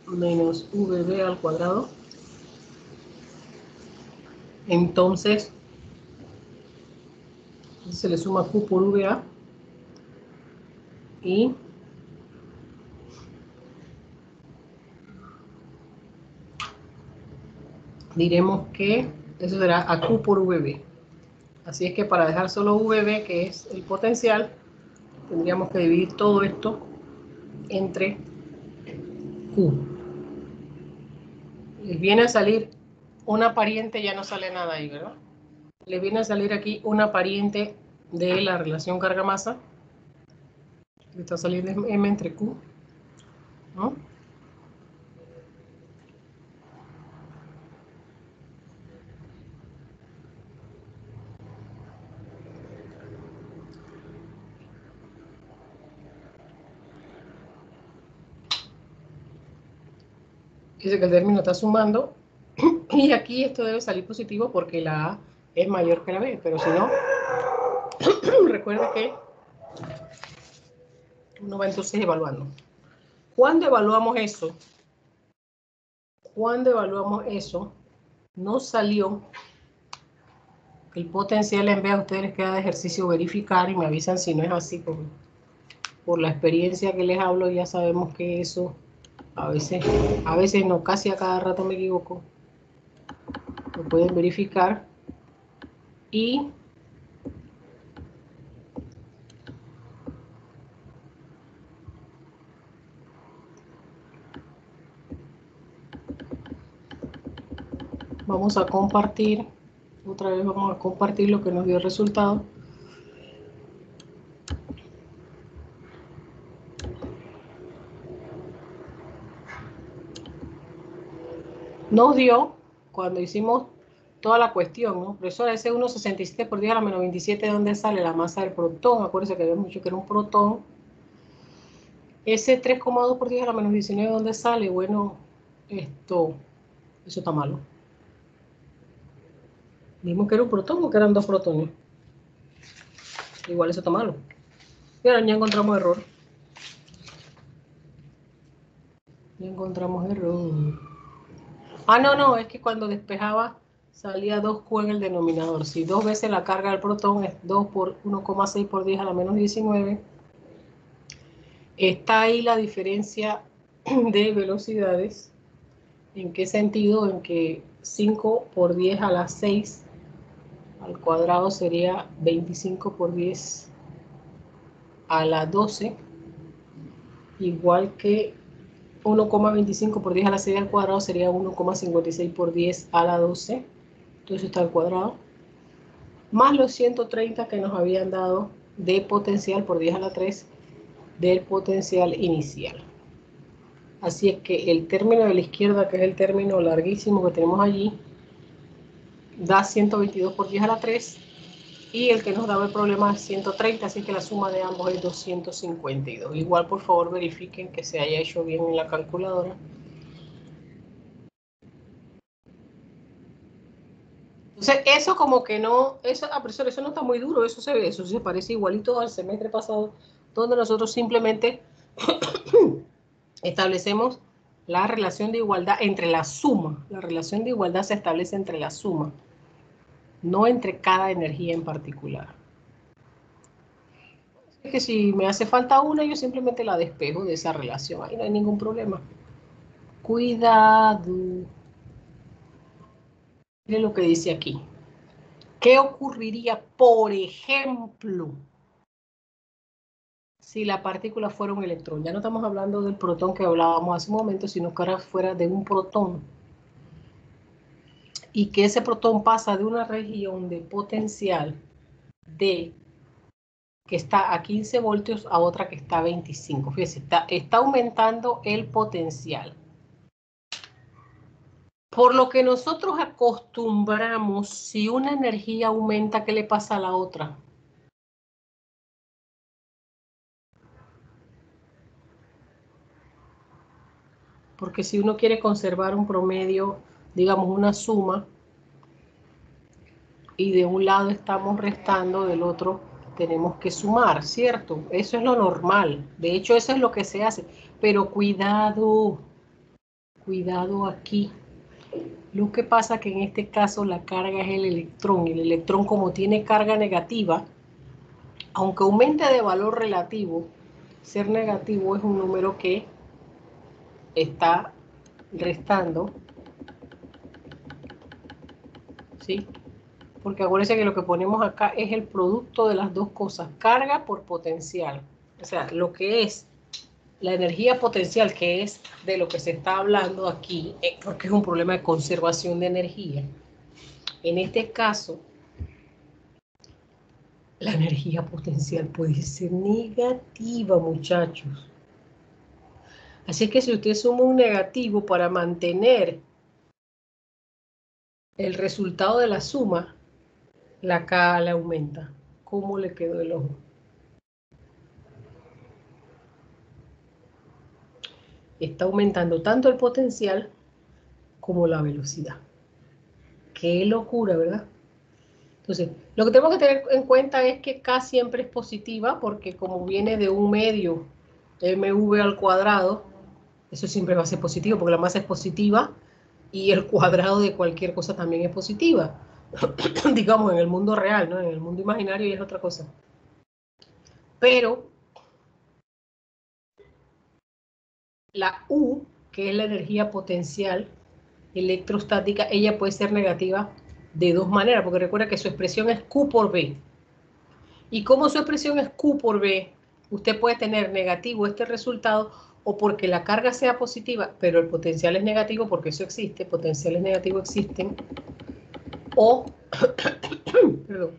menos VB al cuadrado. Entonces se le suma Q por VA y diremos que eso será a Q por VB. Así es que para dejar solo VB, que es el potencial, tendríamos que dividir todo esto entre Q. Les viene a salir una pariente, ya no sale nada ahí, ¿verdad? Le viene a salir aquí una pariente de la relación carga-masa. Está saliendo M entre Q, ¿no? Dice que el término está sumando y aquí esto debe salir positivo porque la A es mayor que la B, pero si no, recuerde que uno va entonces evaluando. ¿Cuándo evaluamos eso? Cuando evaluamos eso, no salió el potencial en B. A ustedes les queda de ejercicio verificar y me avisan si no es así. Por la experiencia que les hablo, ya sabemos que eso a veces no, casi a cada rato me equivoco. Lo pueden verificar y vamos a compartir. Otra vez vamos a compartir lo que nos dio el resultado. Nos dio, cuando hicimos toda la cuestión, ¿no? Profesora, ese 1,67 por 10 a la menos 27, ¿de dónde sale la masa del protón? Acuérdense que habíamos dicho que era un protón. Ese 3,2 por 10 a la menos 19, ¿de dónde sale? Bueno, eso está malo. Dijimos que era un protón o que eran dos protones. Igual eso está malo. Y ahora ya encontramos error. Ya encontramos error. Ah, no, es que cuando despejaba salía 2Q en el denominador. Si 2 veces la carga del protón es 2 por 1,6 por 10 a la menos 19, está ahí la diferencia de velocidades. ¿En qué sentido? En que 5 por 10 a la 6 al cuadrado sería 25 por 10 a la 12, igual que 1,25 por 10 a la 6 al cuadrado sería 1,56 por 10 a la 12. Entonces está al cuadrado. Más los 130 que nos habían dado de potencial por 10 a la 3 del potencial inicial. Así es que el término de la izquierda, que es el término larguísimo que tenemos allí, da 122 por 10 a la 3. Y el que nos daba el problema es 130, así que la suma de ambos es 252. Igual, por favor, verifiquen que se haya hecho bien en la calculadora. Entonces, eso como que no, profesor, eso no está muy duro, eso se parece igualito al semestre pasado, donde nosotros simplemente establecemos la relación de igualdad entre la suma. La relación de igualdad se establece entre la suma, no entre cada energía en particular. Es que si me hace falta una, yo simplemente la despejo de esa relación. Ahí no hay ningún problema. Cuidado. Miren lo que dice aquí. ¿Qué ocurriría, por ejemplo, si la partícula fuera un electrón? Ya no estamos hablando del protón que hablábamos hace un momento, sino que ahora fuera de un protón. y que ese protón pasa de una región de potencial de que está a 15 voltios a otra que está a 25. Fíjense, está aumentando el potencial. Por lo que nosotros acostumbramos, si una energía aumenta, ¿qué le pasa a la otra? Porque si uno quiere conservar un promedio, digamos una suma, y de un lado estamos restando, del otro tenemos que sumar, ¿cierto? Eso es lo normal. De hecho, eso es lo que se hace. Pero cuidado, cuidado aquí. Lo que pasa que en este caso la carga es el electrón. El electrón, como tiene carga negativa, aunque aumente de valor relativo, ser negativo es un número que está restando, ¿sí? Porque acuérdense que lo que ponemos acá es el producto de las dos cosas, carga por potencial. O sea, lo que es la energía potencial, que es de lo que se está hablando aquí, porque es un problema de conservación de energía. En este caso, la energía potencial puede ser negativa, muchachos. Así que si usted suma un negativo para mantener el resultado de la suma, la K le aumenta. ¿Cómo le quedó el ojo? Está aumentando tanto el potencial como la velocidad. Qué locura, ¿verdad? Entonces, lo que tenemos que tener en cuenta es que K siempre es positiva, porque como viene de un medio mv al cuadrado, eso siempre va a ser positivo, porque la masa es positiva y el cuadrado de cualquier cosa también es positiva. Digamos, en el mundo real, ¿no? En el mundo imaginario ya es otra cosa. Pero la U, que es la energía potencial electrostática, ella puede ser negativa de dos maneras, porque recuerda que su expresión es Q por B. Y como su expresión es Q por B, usted puede tener negativo este resultado o porque la carga sea positiva, pero el potencial es negativo, porque eso existe, potenciales negativos existen, o, perdón,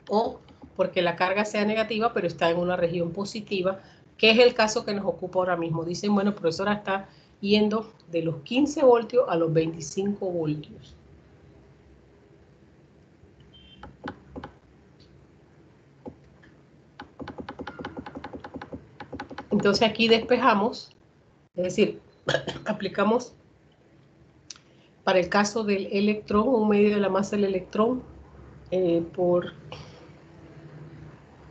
o porque la carga sea negativa, pero está en una región positiva, que es el caso que nos ocupa ahora mismo. Dicen, bueno, profesora, está yendo de los 15 voltios a los 25 voltios. Entonces aquí despejamos, es decir, aplicamos para el caso del electrón, un medio de la masa del electrón por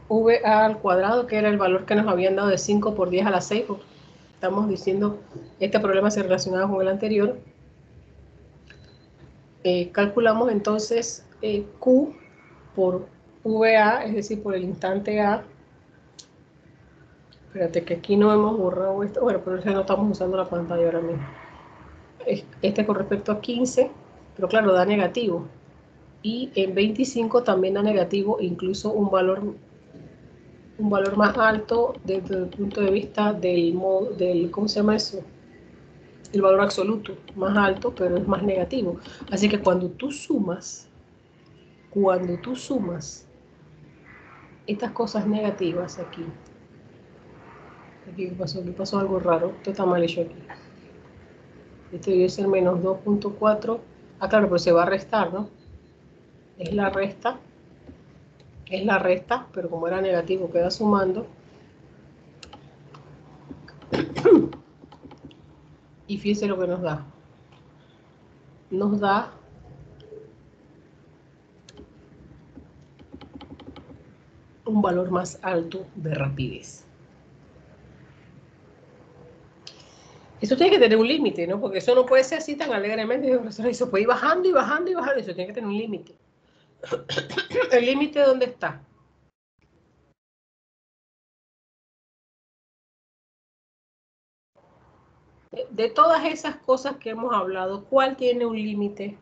VA al cuadrado, que era el valor que nos habían dado de 5 por 10 a la 6. Estamos diciendo, este problema se relacionaba con el anterior. Calculamos entonces Q por VA, es decir, por el instante A. Espérate que aquí no hemos borrado esto. Bueno, pero no estamos usando la pantalla ahora mismo. Este con respecto a 15, pero claro, da negativo. Y en 25 también da negativo, incluso un valor más alto desde el punto de vista del ¿cómo se llama eso? El valor absoluto, más alto, pero es más negativo. Así que cuando tú sumas estas cosas negativas aquí ¿qué pasó? Aquí pasó algo raro, esto está mal hecho aquí. Este debe ser menos 2.4. Ah, claro, pero se va a restar, ¿no? Es la resta, pero como era negativo queda sumando. Y fíjense lo que nos da. Nos da un valor más alto de rapidez. Eso tiene que tener un límite, ¿no? Porque eso no puede ser así tan alegremente. Eso puede ir bajando y bajando y bajando. Eso tiene que tener un límite. ¿El límite dónde está? De todas esas cosas que hemos hablado, ¿cuál tiene un límite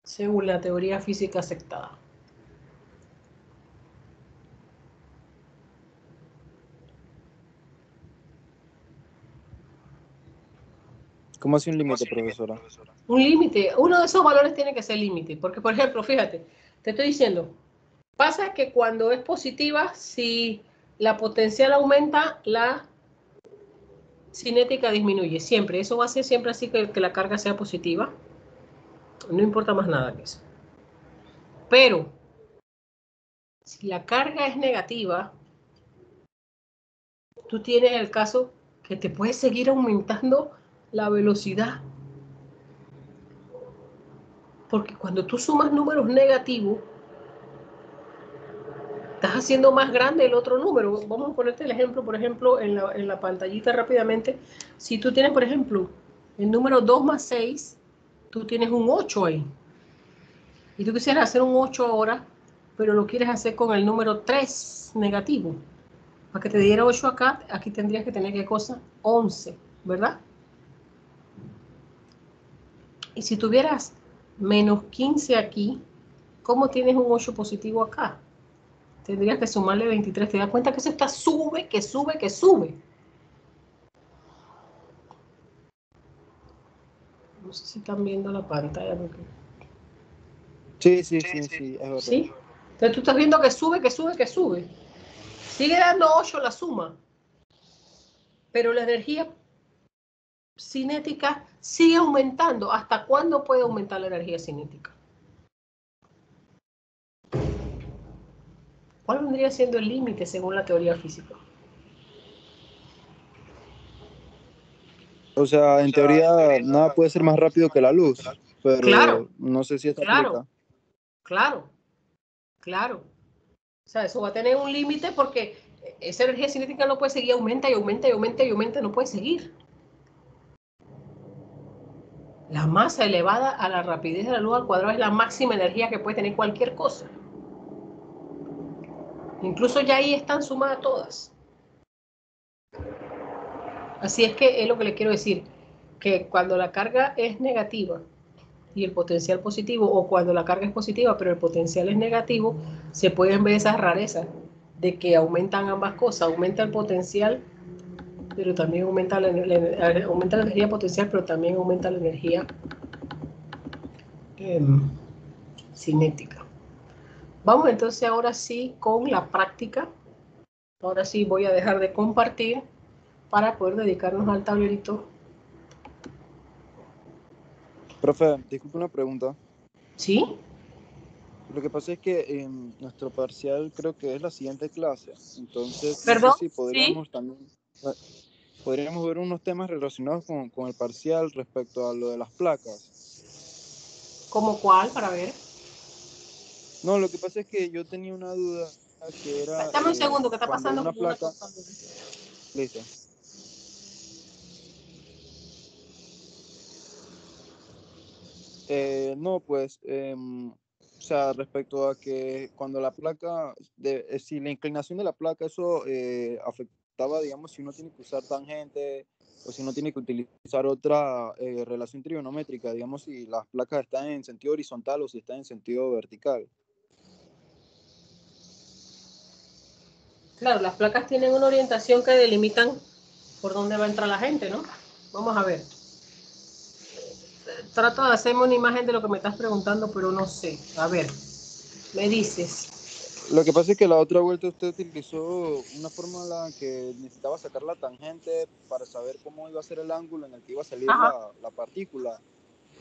según la teoría física aceptada? ¿Cómo hace un límite, profesora? Un límite, uno de esos valores tiene que ser límite, porque por ejemplo, fíjate, te estoy diciendo, pasa que cuando es positiva, si la potencial aumenta, la cinética disminuye, siempre, eso va a ser siempre así que la carga sea positiva, no importa más nada que eso. Pero, si la carga es negativa, tú tienes el caso que te puede seguir aumentando la velocidad. Porque cuando tú sumas números negativos, estás haciendo más grande el otro número. Vamos a ponerte el ejemplo, por ejemplo, en la pantallita rápidamente. Si tú tienes, por ejemplo, el número 2 más 6, tú tienes un 8 ahí. Y tú quisieras hacer un 8 ahora, pero lo quieres hacer con el número 3 negativo. Para que te diera 8 acá, aquí tendrías que tener, ¿qué cosa? 11, ¿verdad? Y si tuvieras menos 15 aquí, ¿cómo tienes un 8 positivo acá? Tendrías que sumarle 23. ¿Te das cuenta que eso está sube, que sube, que sube? No sé si están viendo la pantalla. Porque... Sí, es verdad. ¿Sí? Entonces tú estás viendo que sube, que sube, que sube. Sigue dando 8 la suma. Pero la energía cinética sigue aumentando. ¿Hasta cuándo puede aumentar la energía cinética? ¿Cuál vendría siendo el límite según la teoría física? O sea, en teoría nada puede ser más rápido que la luz, pero Claro, no sé si esto claro, aplica. claro, claro. O sea, eso va a tener un límite porque esa energía cinética no puede seguir, aumenta y aumenta y aumenta y aumenta, no puede seguir. La masa elevada a la rapidez de la luz al cuadrado es la máxima energía que puede tener cualquier cosa. Incluso ya ahí están sumadas todas. Así es que es lo que le quiero decir, que cuando la carga es negativa y el potencial positivo, o cuando la carga es positiva pero el potencial es negativo, se pueden ver esas rarezas de que aumentan ambas cosas, aumenta el potencial, pero también aumenta aumenta la energía potencial, pero también aumenta la energía cinética. Vamos entonces ahora sí con la práctica. Ahora sí voy a dejar de compartir para poder dedicarnos al tablerito. Profe, disculpe una pregunta. ¿Sí? Lo que pasa es que en nuestro parcial creo que es la siguiente clase, entonces no sé ¿Perdón? si Sí. podríamos también podríamos ver unos temas relacionados con el parcial respecto a lo de las placas. ¿Cómo cuál? Para ver. No, lo que pasa es que yo tenía una duda que era Dame un segundo, que está cuando pasando una como una placa, cosa. listo. No, pues, o sea, respecto a que cuando la placa, si la inclinación de la placa, eso afectaba, digamos, si uno tiene que usar tangente o si uno tiene que utilizar otra relación trigonométrica, digamos, si las placas están en sentido horizontal o si están en sentido vertical. Claro, las placas tienen una orientación que delimitan por dónde va a entrar la gente, ¿no? Vamos a ver. Trato de hacerme una imagen de lo que me estás preguntando, pero no sé. A ver, me dices. Lo que pasa es que la otra vuelta usted utilizó una fórmula que necesitaba sacar la tangente para saber cómo iba a ser el ángulo en el que iba a salir Ajá, la partícula,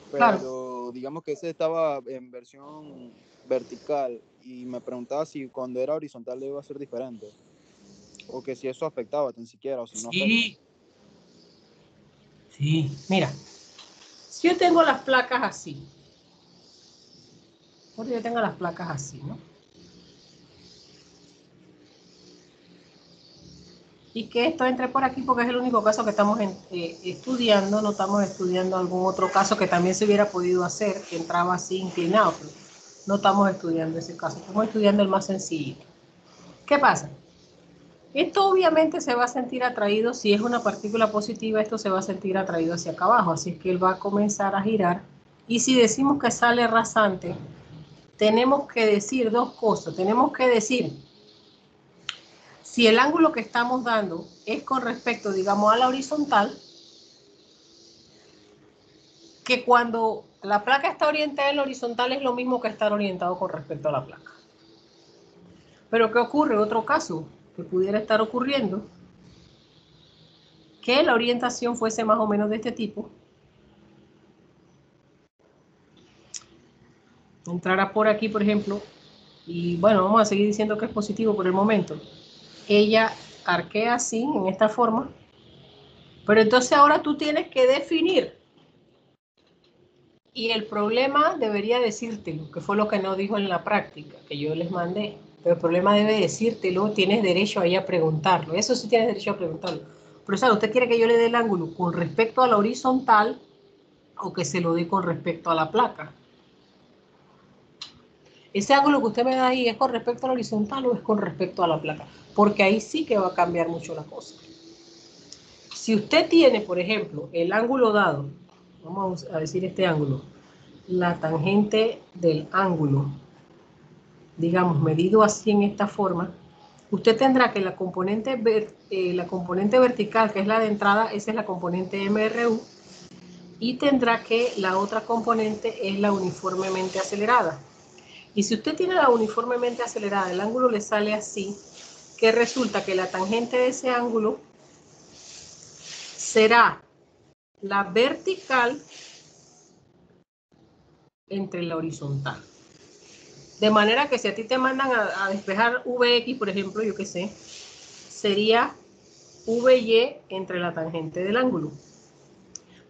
claro. pero digamos que ese estaba en versión vertical y me preguntaba si cuando era horizontal le iba a ser diferente o que si eso afectaba tan siquiera o si no afecta. Sí, sí. Mira, si yo tengo las placas así, porque yo tengo las placas así, ¿no? Y que esto entre por aquí porque es el único caso que estamos estudiando, no estamos estudiando algún otro caso que también se hubiera podido hacer, que entraba así inclinado, pero no estamos estudiando ese caso, estamos estudiando el más sencillo. ¿Qué pasa? Esto obviamente se va a sentir atraído, si es una partícula positiva, esto se va a sentir atraído hacia acá abajo, así que él va a comenzar a girar, y si decimos que sale rasante, tenemos que decir dos cosas, tenemos que decir si el ángulo que estamos dando es con respecto, digamos, a la horizontal, que cuando la placa está orientada en la horizontal es lo mismo que estar orientado con respecto a la placa. Pero ¿qué ocurre? Otro caso que pudiera estar ocurriendo, que la orientación fuese más o menos de este tipo. Entrara por aquí, por ejemplo, y bueno, vamos a seguir diciendo que es positivo por el momento. Ella arquea así, en esta forma, pero entonces ahora tú tienes que definir, y el problema debería decírtelo, que fue lo que no dijo en la práctica, que yo les mandé, pero el problema debe decírtelo, tienes derecho ahí a preguntarlo, eso sí tienes derecho a preguntarlo. Pero ¿sabe? ¿Usted quiere que yo le dé el ángulo con respecto a la horizontal o que se lo dé con respecto a la placa? Ese ángulo que usted me da ahí, ¿es con respecto a la horizontal o es con respecto a la placa? Porque ahí sí que va a cambiar mucho la cosa. Si usted tiene, por ejemplo, el ángulo dado, vamos a decir este ángulo, la tangente del ángulo, digamos, medido así en esta forma, usted tendrá que la componente vertical, que es la de entrada, esa es la componente MRU, y tendrá que la otra componente es la uniformemente acelerada. Y si usted tiene la uniformemente acelerada, el ángulo le sale así, que resulta que la tangente de ese ángulo será la vertical entre la horizontal. De manera que si a ti te mandan a despejar VX, por ejemplo, yo qué sé, sería VY entre la tangente del ángulo.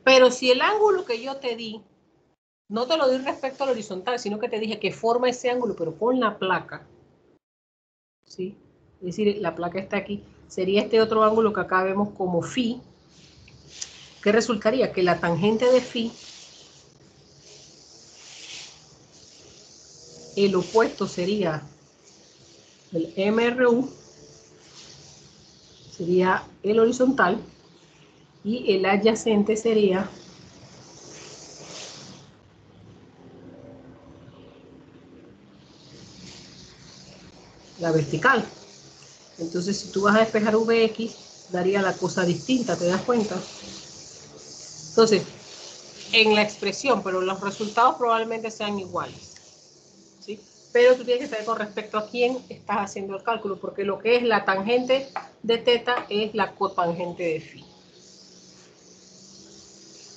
Pero si el ángulo que yo te di, no te lo di respecto a la horizontal, sino que te dije que forma ese ángulo, pero con la placa, ¿sí? Es decir, la placa está aquí, sería este otro ángulo que acá vemos como phi, que resultaría que la tangente de phi, el opuesto sería el MRU, sería el horizontal, y el adyacente sería la vertical. Entonces, si tú vas a despejar VX, daría la cosa distinta, ¿te das cuenta? Entonces, en la expresión, pero los resultados probablemente sean iguales, ¿sí? Pero tú tienes que saber con respecto a quién estás haciendo el cálculo, porque lo que es la tangente de teta es la cotangente de phi.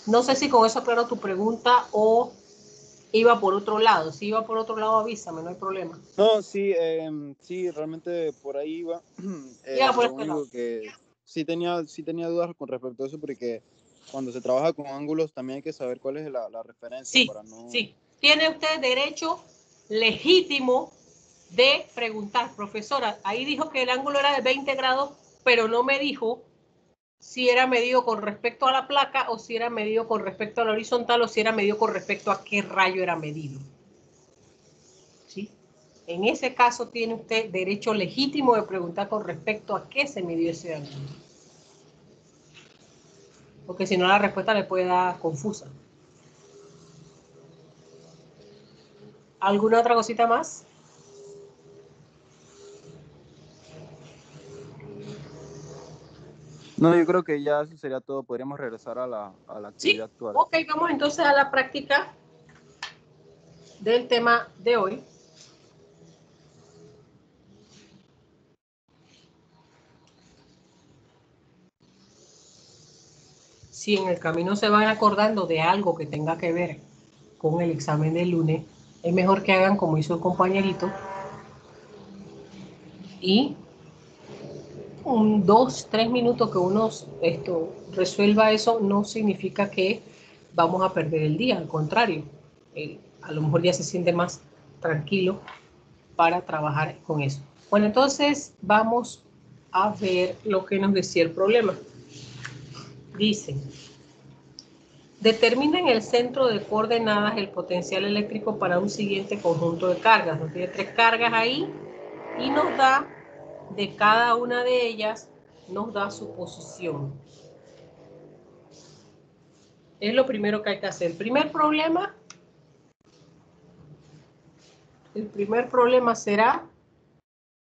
No sé si con eso aclaro tu pregunta o iba por otro lado. Si iba por otro lado, avísame, no hay problema. No, sí, sí, realmente por ahí iba. Iba por Lo este único lado. que sí tenía dudas con respecto a eso, porque cuando se trabaja con ángulos también hay que saber cuál es la referencia Sí, para no... sí. Tiene usted derecho legítimo de preguntar, profesora. Ahí dijo que el ángulo era de 20 grados, pero no me dijo si era medido con respecto a la placa o si era medido con respecto a la horizontal o si era medido con respecto a qué rayo era medido. ¿Sí? En ese caso tiene usted derecho legítimo de preguntar con respecto a qué se midió ese ángulo. Porque si no la respuesta le puede dar confusa. ¿Alguna otra cosita más? No, yo creo que ya eso sería todo. Podríamos regresar a la Sí. actividad actual. Ok, vamos entonces a la práctica del tema de hoy. Si en el camino se van acordando de algo que tenga que ver con el examen del lunes, es mejor que hagan como hizo el compañerito y 2, 3 minutos que uno resuelva eso no significa que vamos a perder el día, al contrario, a lo mejor ya se siente más tranquilo para trabajar con eso. Bueno, entonces vamos a ver lo que nos decía el problema. Dice, determina en el centro de coordenadas el potencial eléctrico para un siguiente conjunto de cargas. Nos tiene 3 cargas ahí y nos da, de cada una de ellas, nos da su posición. Es lo primero que hay que hacer. El primer problema será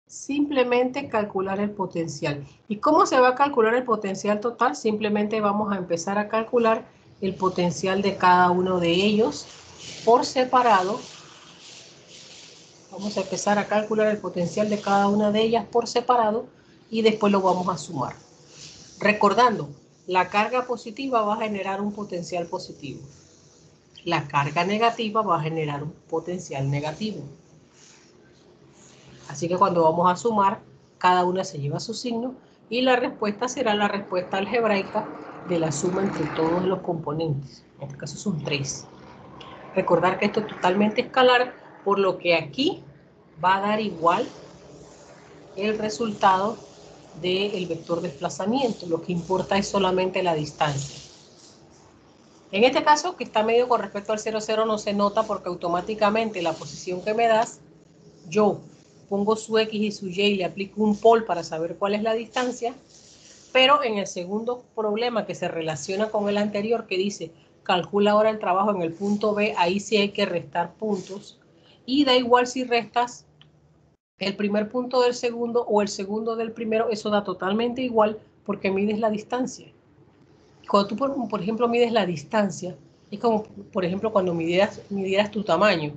simplemente calcular el potencial. ¿Y cómo se va a calcular el potencial total? Simplemente vamos a empezar a calcular el potencial de cada uno de ellos por separado. Vamos a empezar a calcular el potencial de cada una de ellas por separado y después lo vamos a sumar. Recordando, la carga positiva va a generar un potencial positivo. La carga negativa va a generar un potencial negativo. Así que cuando vamos a sumar, cada una se lleva su signo y la respuesta será la respuesta algebraica de la suma entre todos los componentes. En este caso son 3. Recordar que esto es totalmente escalar, por lo que aquí va a dar igual el resultado del vector desplazamiento. Lo que importa es solamente la distancia. En este caso, que está medio con respecto al 0, 0, no se nota porque automáticamente la posición que me das, yo pongo su X y su Y y le aplico un pol para saber cuál es la distancia, pero en el segundo problema que se relaciona con el anterior que dice, calcula ahora el trabajo en el punto B, ahí sí hay que restar puntos, y da igual si restas el primer punto del segundo o el segundo del primero, eso da totalmente igual porque mides la distancia. Cuando tú, por ejemplo, mides la distancia, es como, por ejemplo, cuando midieras tu tamaño,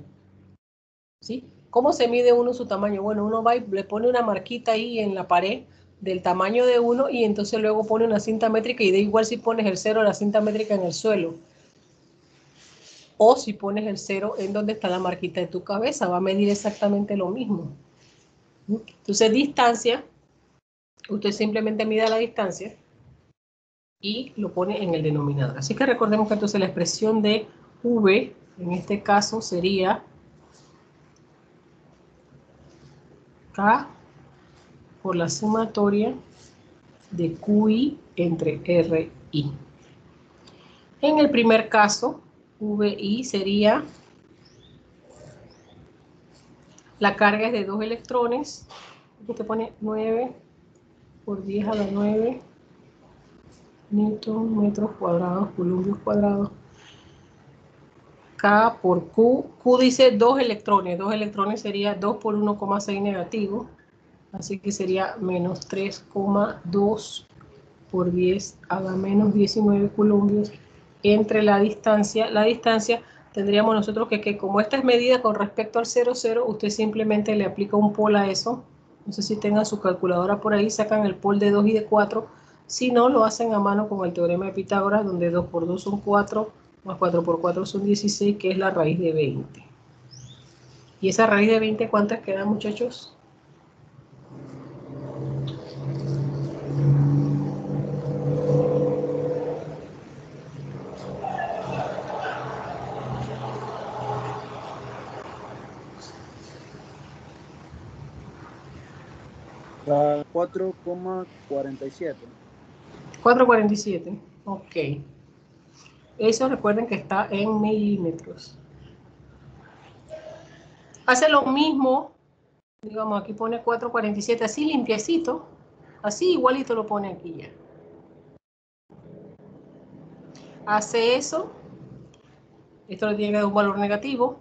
¿sí? ¿Cómo se mide uno su tamaño? Bueno, uno va y le pone una marquita ahí en la pared del tamaño de uno y entonces luego pone una cinta métrica y da igual si pones el 0 la cinta métrica en el suelo o si pones el 0 en donde está la marquita de tu cabeza, va a medir exactamente lo mismo. Entonces, distancia, usted simplemente mide la distancia y lo pone en el denominador. Así que recordemos que entonces la expresión de V, en este caso, sería K por la sumatoria de QI entre RI. En el primer caso, VI sería, la carga es de 2 electrones, aquí te pone 9 por 10 a la 9 newton metros cuadrados, columpios cuadrados. K por Q, Q dice 2 electrones sería 2 por 1,6 negativo, así que sería menos 3,2 por 10 a la menos 19 columpios entre la distancia. La distancia tendríamos nosotros que como esta es medida con respecto al 0, 0, usted simplemente le aplica un pol a eso. No sé si tengan su calculadora por ahí, sacan el pol de 2 y de 4. Si no, lo hacen a mano con el teorema de Pitágoras, donde 2 por 2 son 4, más 4 por 4 son 16, que es la raíz de 20. ¿Y esa raíz de 20 cuántas quedan, muchachos? La 4,47. 4,47. Ok. Eso recuerden que está en milímetros. Hace lo mismo, digamos, aquí pone 4,47, así limpiecito, así igualito lo pone aquí ya. Hace eso, esto le tiene que dar un valor negativo,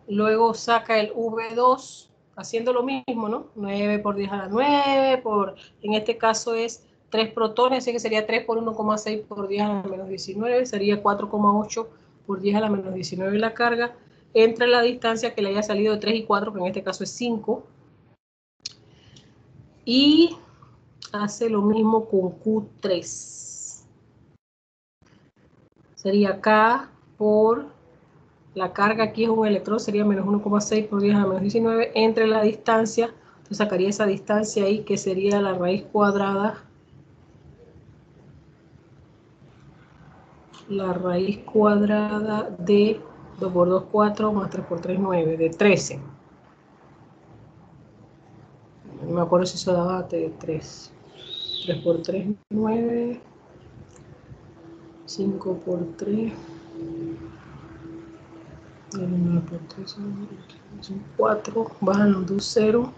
luego saca el V2, haciendo lo mismo, ¿no? 9 por 10 a la 9, en este caso es 3 protones, así que sería 3 por 1,6 por 10 a la menos 19, sería 4,8 por 10 a la menos 19 la carga, entre la distancia que le haya salido de 3 y 4, que en este caso es 5, y hace lo mismo con Q3. Sería K por la carga, aquí es un electrón, sería menos 1,6 por 10 a la menos 19, entre la distancia, entonces sacaría esa distancia ahí, que sería la raíz cuadrada, de 2 por 2, 4, más 3 por 3, 9, de 13. No me acuerdo si eso daba de 3. 3 por 3, 9. 5 por 3. 9 por 3 son 4. Bajan los 2 0.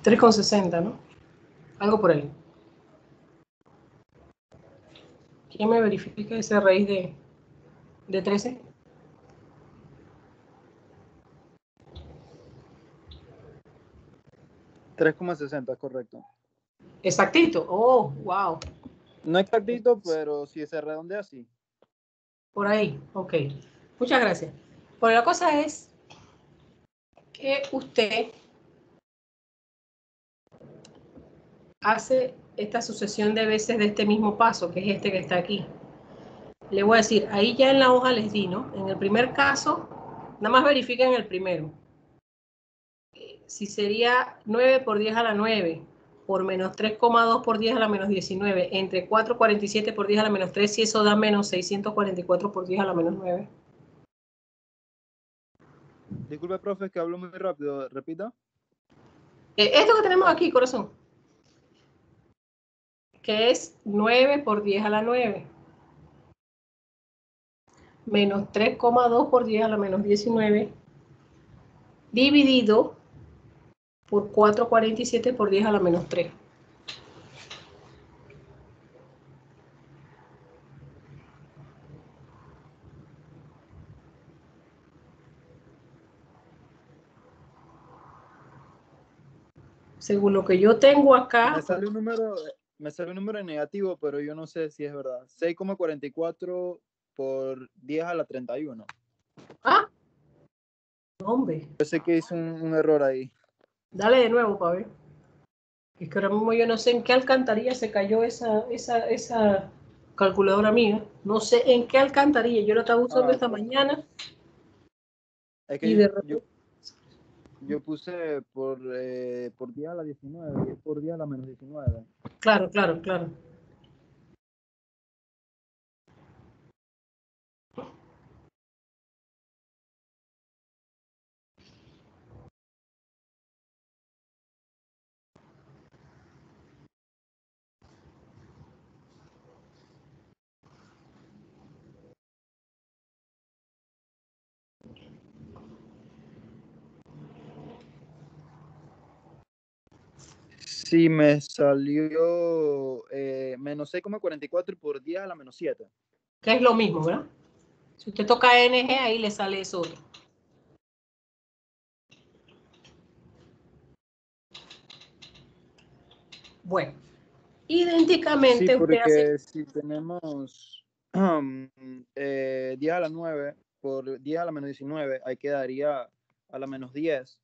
3,60, ¿no? Algo por ahí. ¿Quién me verifica esa raíz de 13? $3,60, correcto. Exactito. Oh, wow. No exactito, pero si se redondea así. Por ahí. Ok. Muchas gracias. Pero la cosa es que usted hace esta sucesión de veces de este mismo paso, que es este que está aquí. Le voy a decir, ahí ya en la hoja les di, ¿no? En el primer caso, nada más verifiquen el primero. Si sería 9 por 10 a la 9, por menos 3,2 por 10 a la menos 19, entre 4,47 por 10 a la menos 3, si eso da menos 644 por 10 a la menos 9. Disculpe, profe, que hablo muy rápido. Repita. Esto que tenemos aquí, corazón, que es 9 por 10 a la 9, menos 3,2 por 10 a la menos 19, dividido por 4,47 por 10 a la menos 3. Según lo que yo tengo acá. Me sale un número negativo, pero yo no sé si es verdad. 6,44 por 10 a la 31. Ah, hombre. Yo sé que hice un error ahí. Dale de nuevo para ver. Es que ahora mismo yo no sé en qué alcantarilla se cayó esa calculadora mía. No sé en qué alcantarilla. Yo la estaba usando esta mañana. Es Y que de repente. yo puse por 10 a la 19 y por 10 a la menos 19. Claro, claro, claro. Sí, me salió menos 6,44 por 10 a la menos 7. Que es lo mismo, ¿verdad? Si usted toca NG, ahí le sale eso otro. Bueno, idénticamente Sí, usted hace. porque si tenemos 10 a la 9 por 10 a la menos 19, ahí quedaría a la menos 10.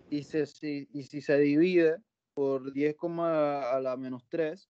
Y si se divide por 10, a la menos 3,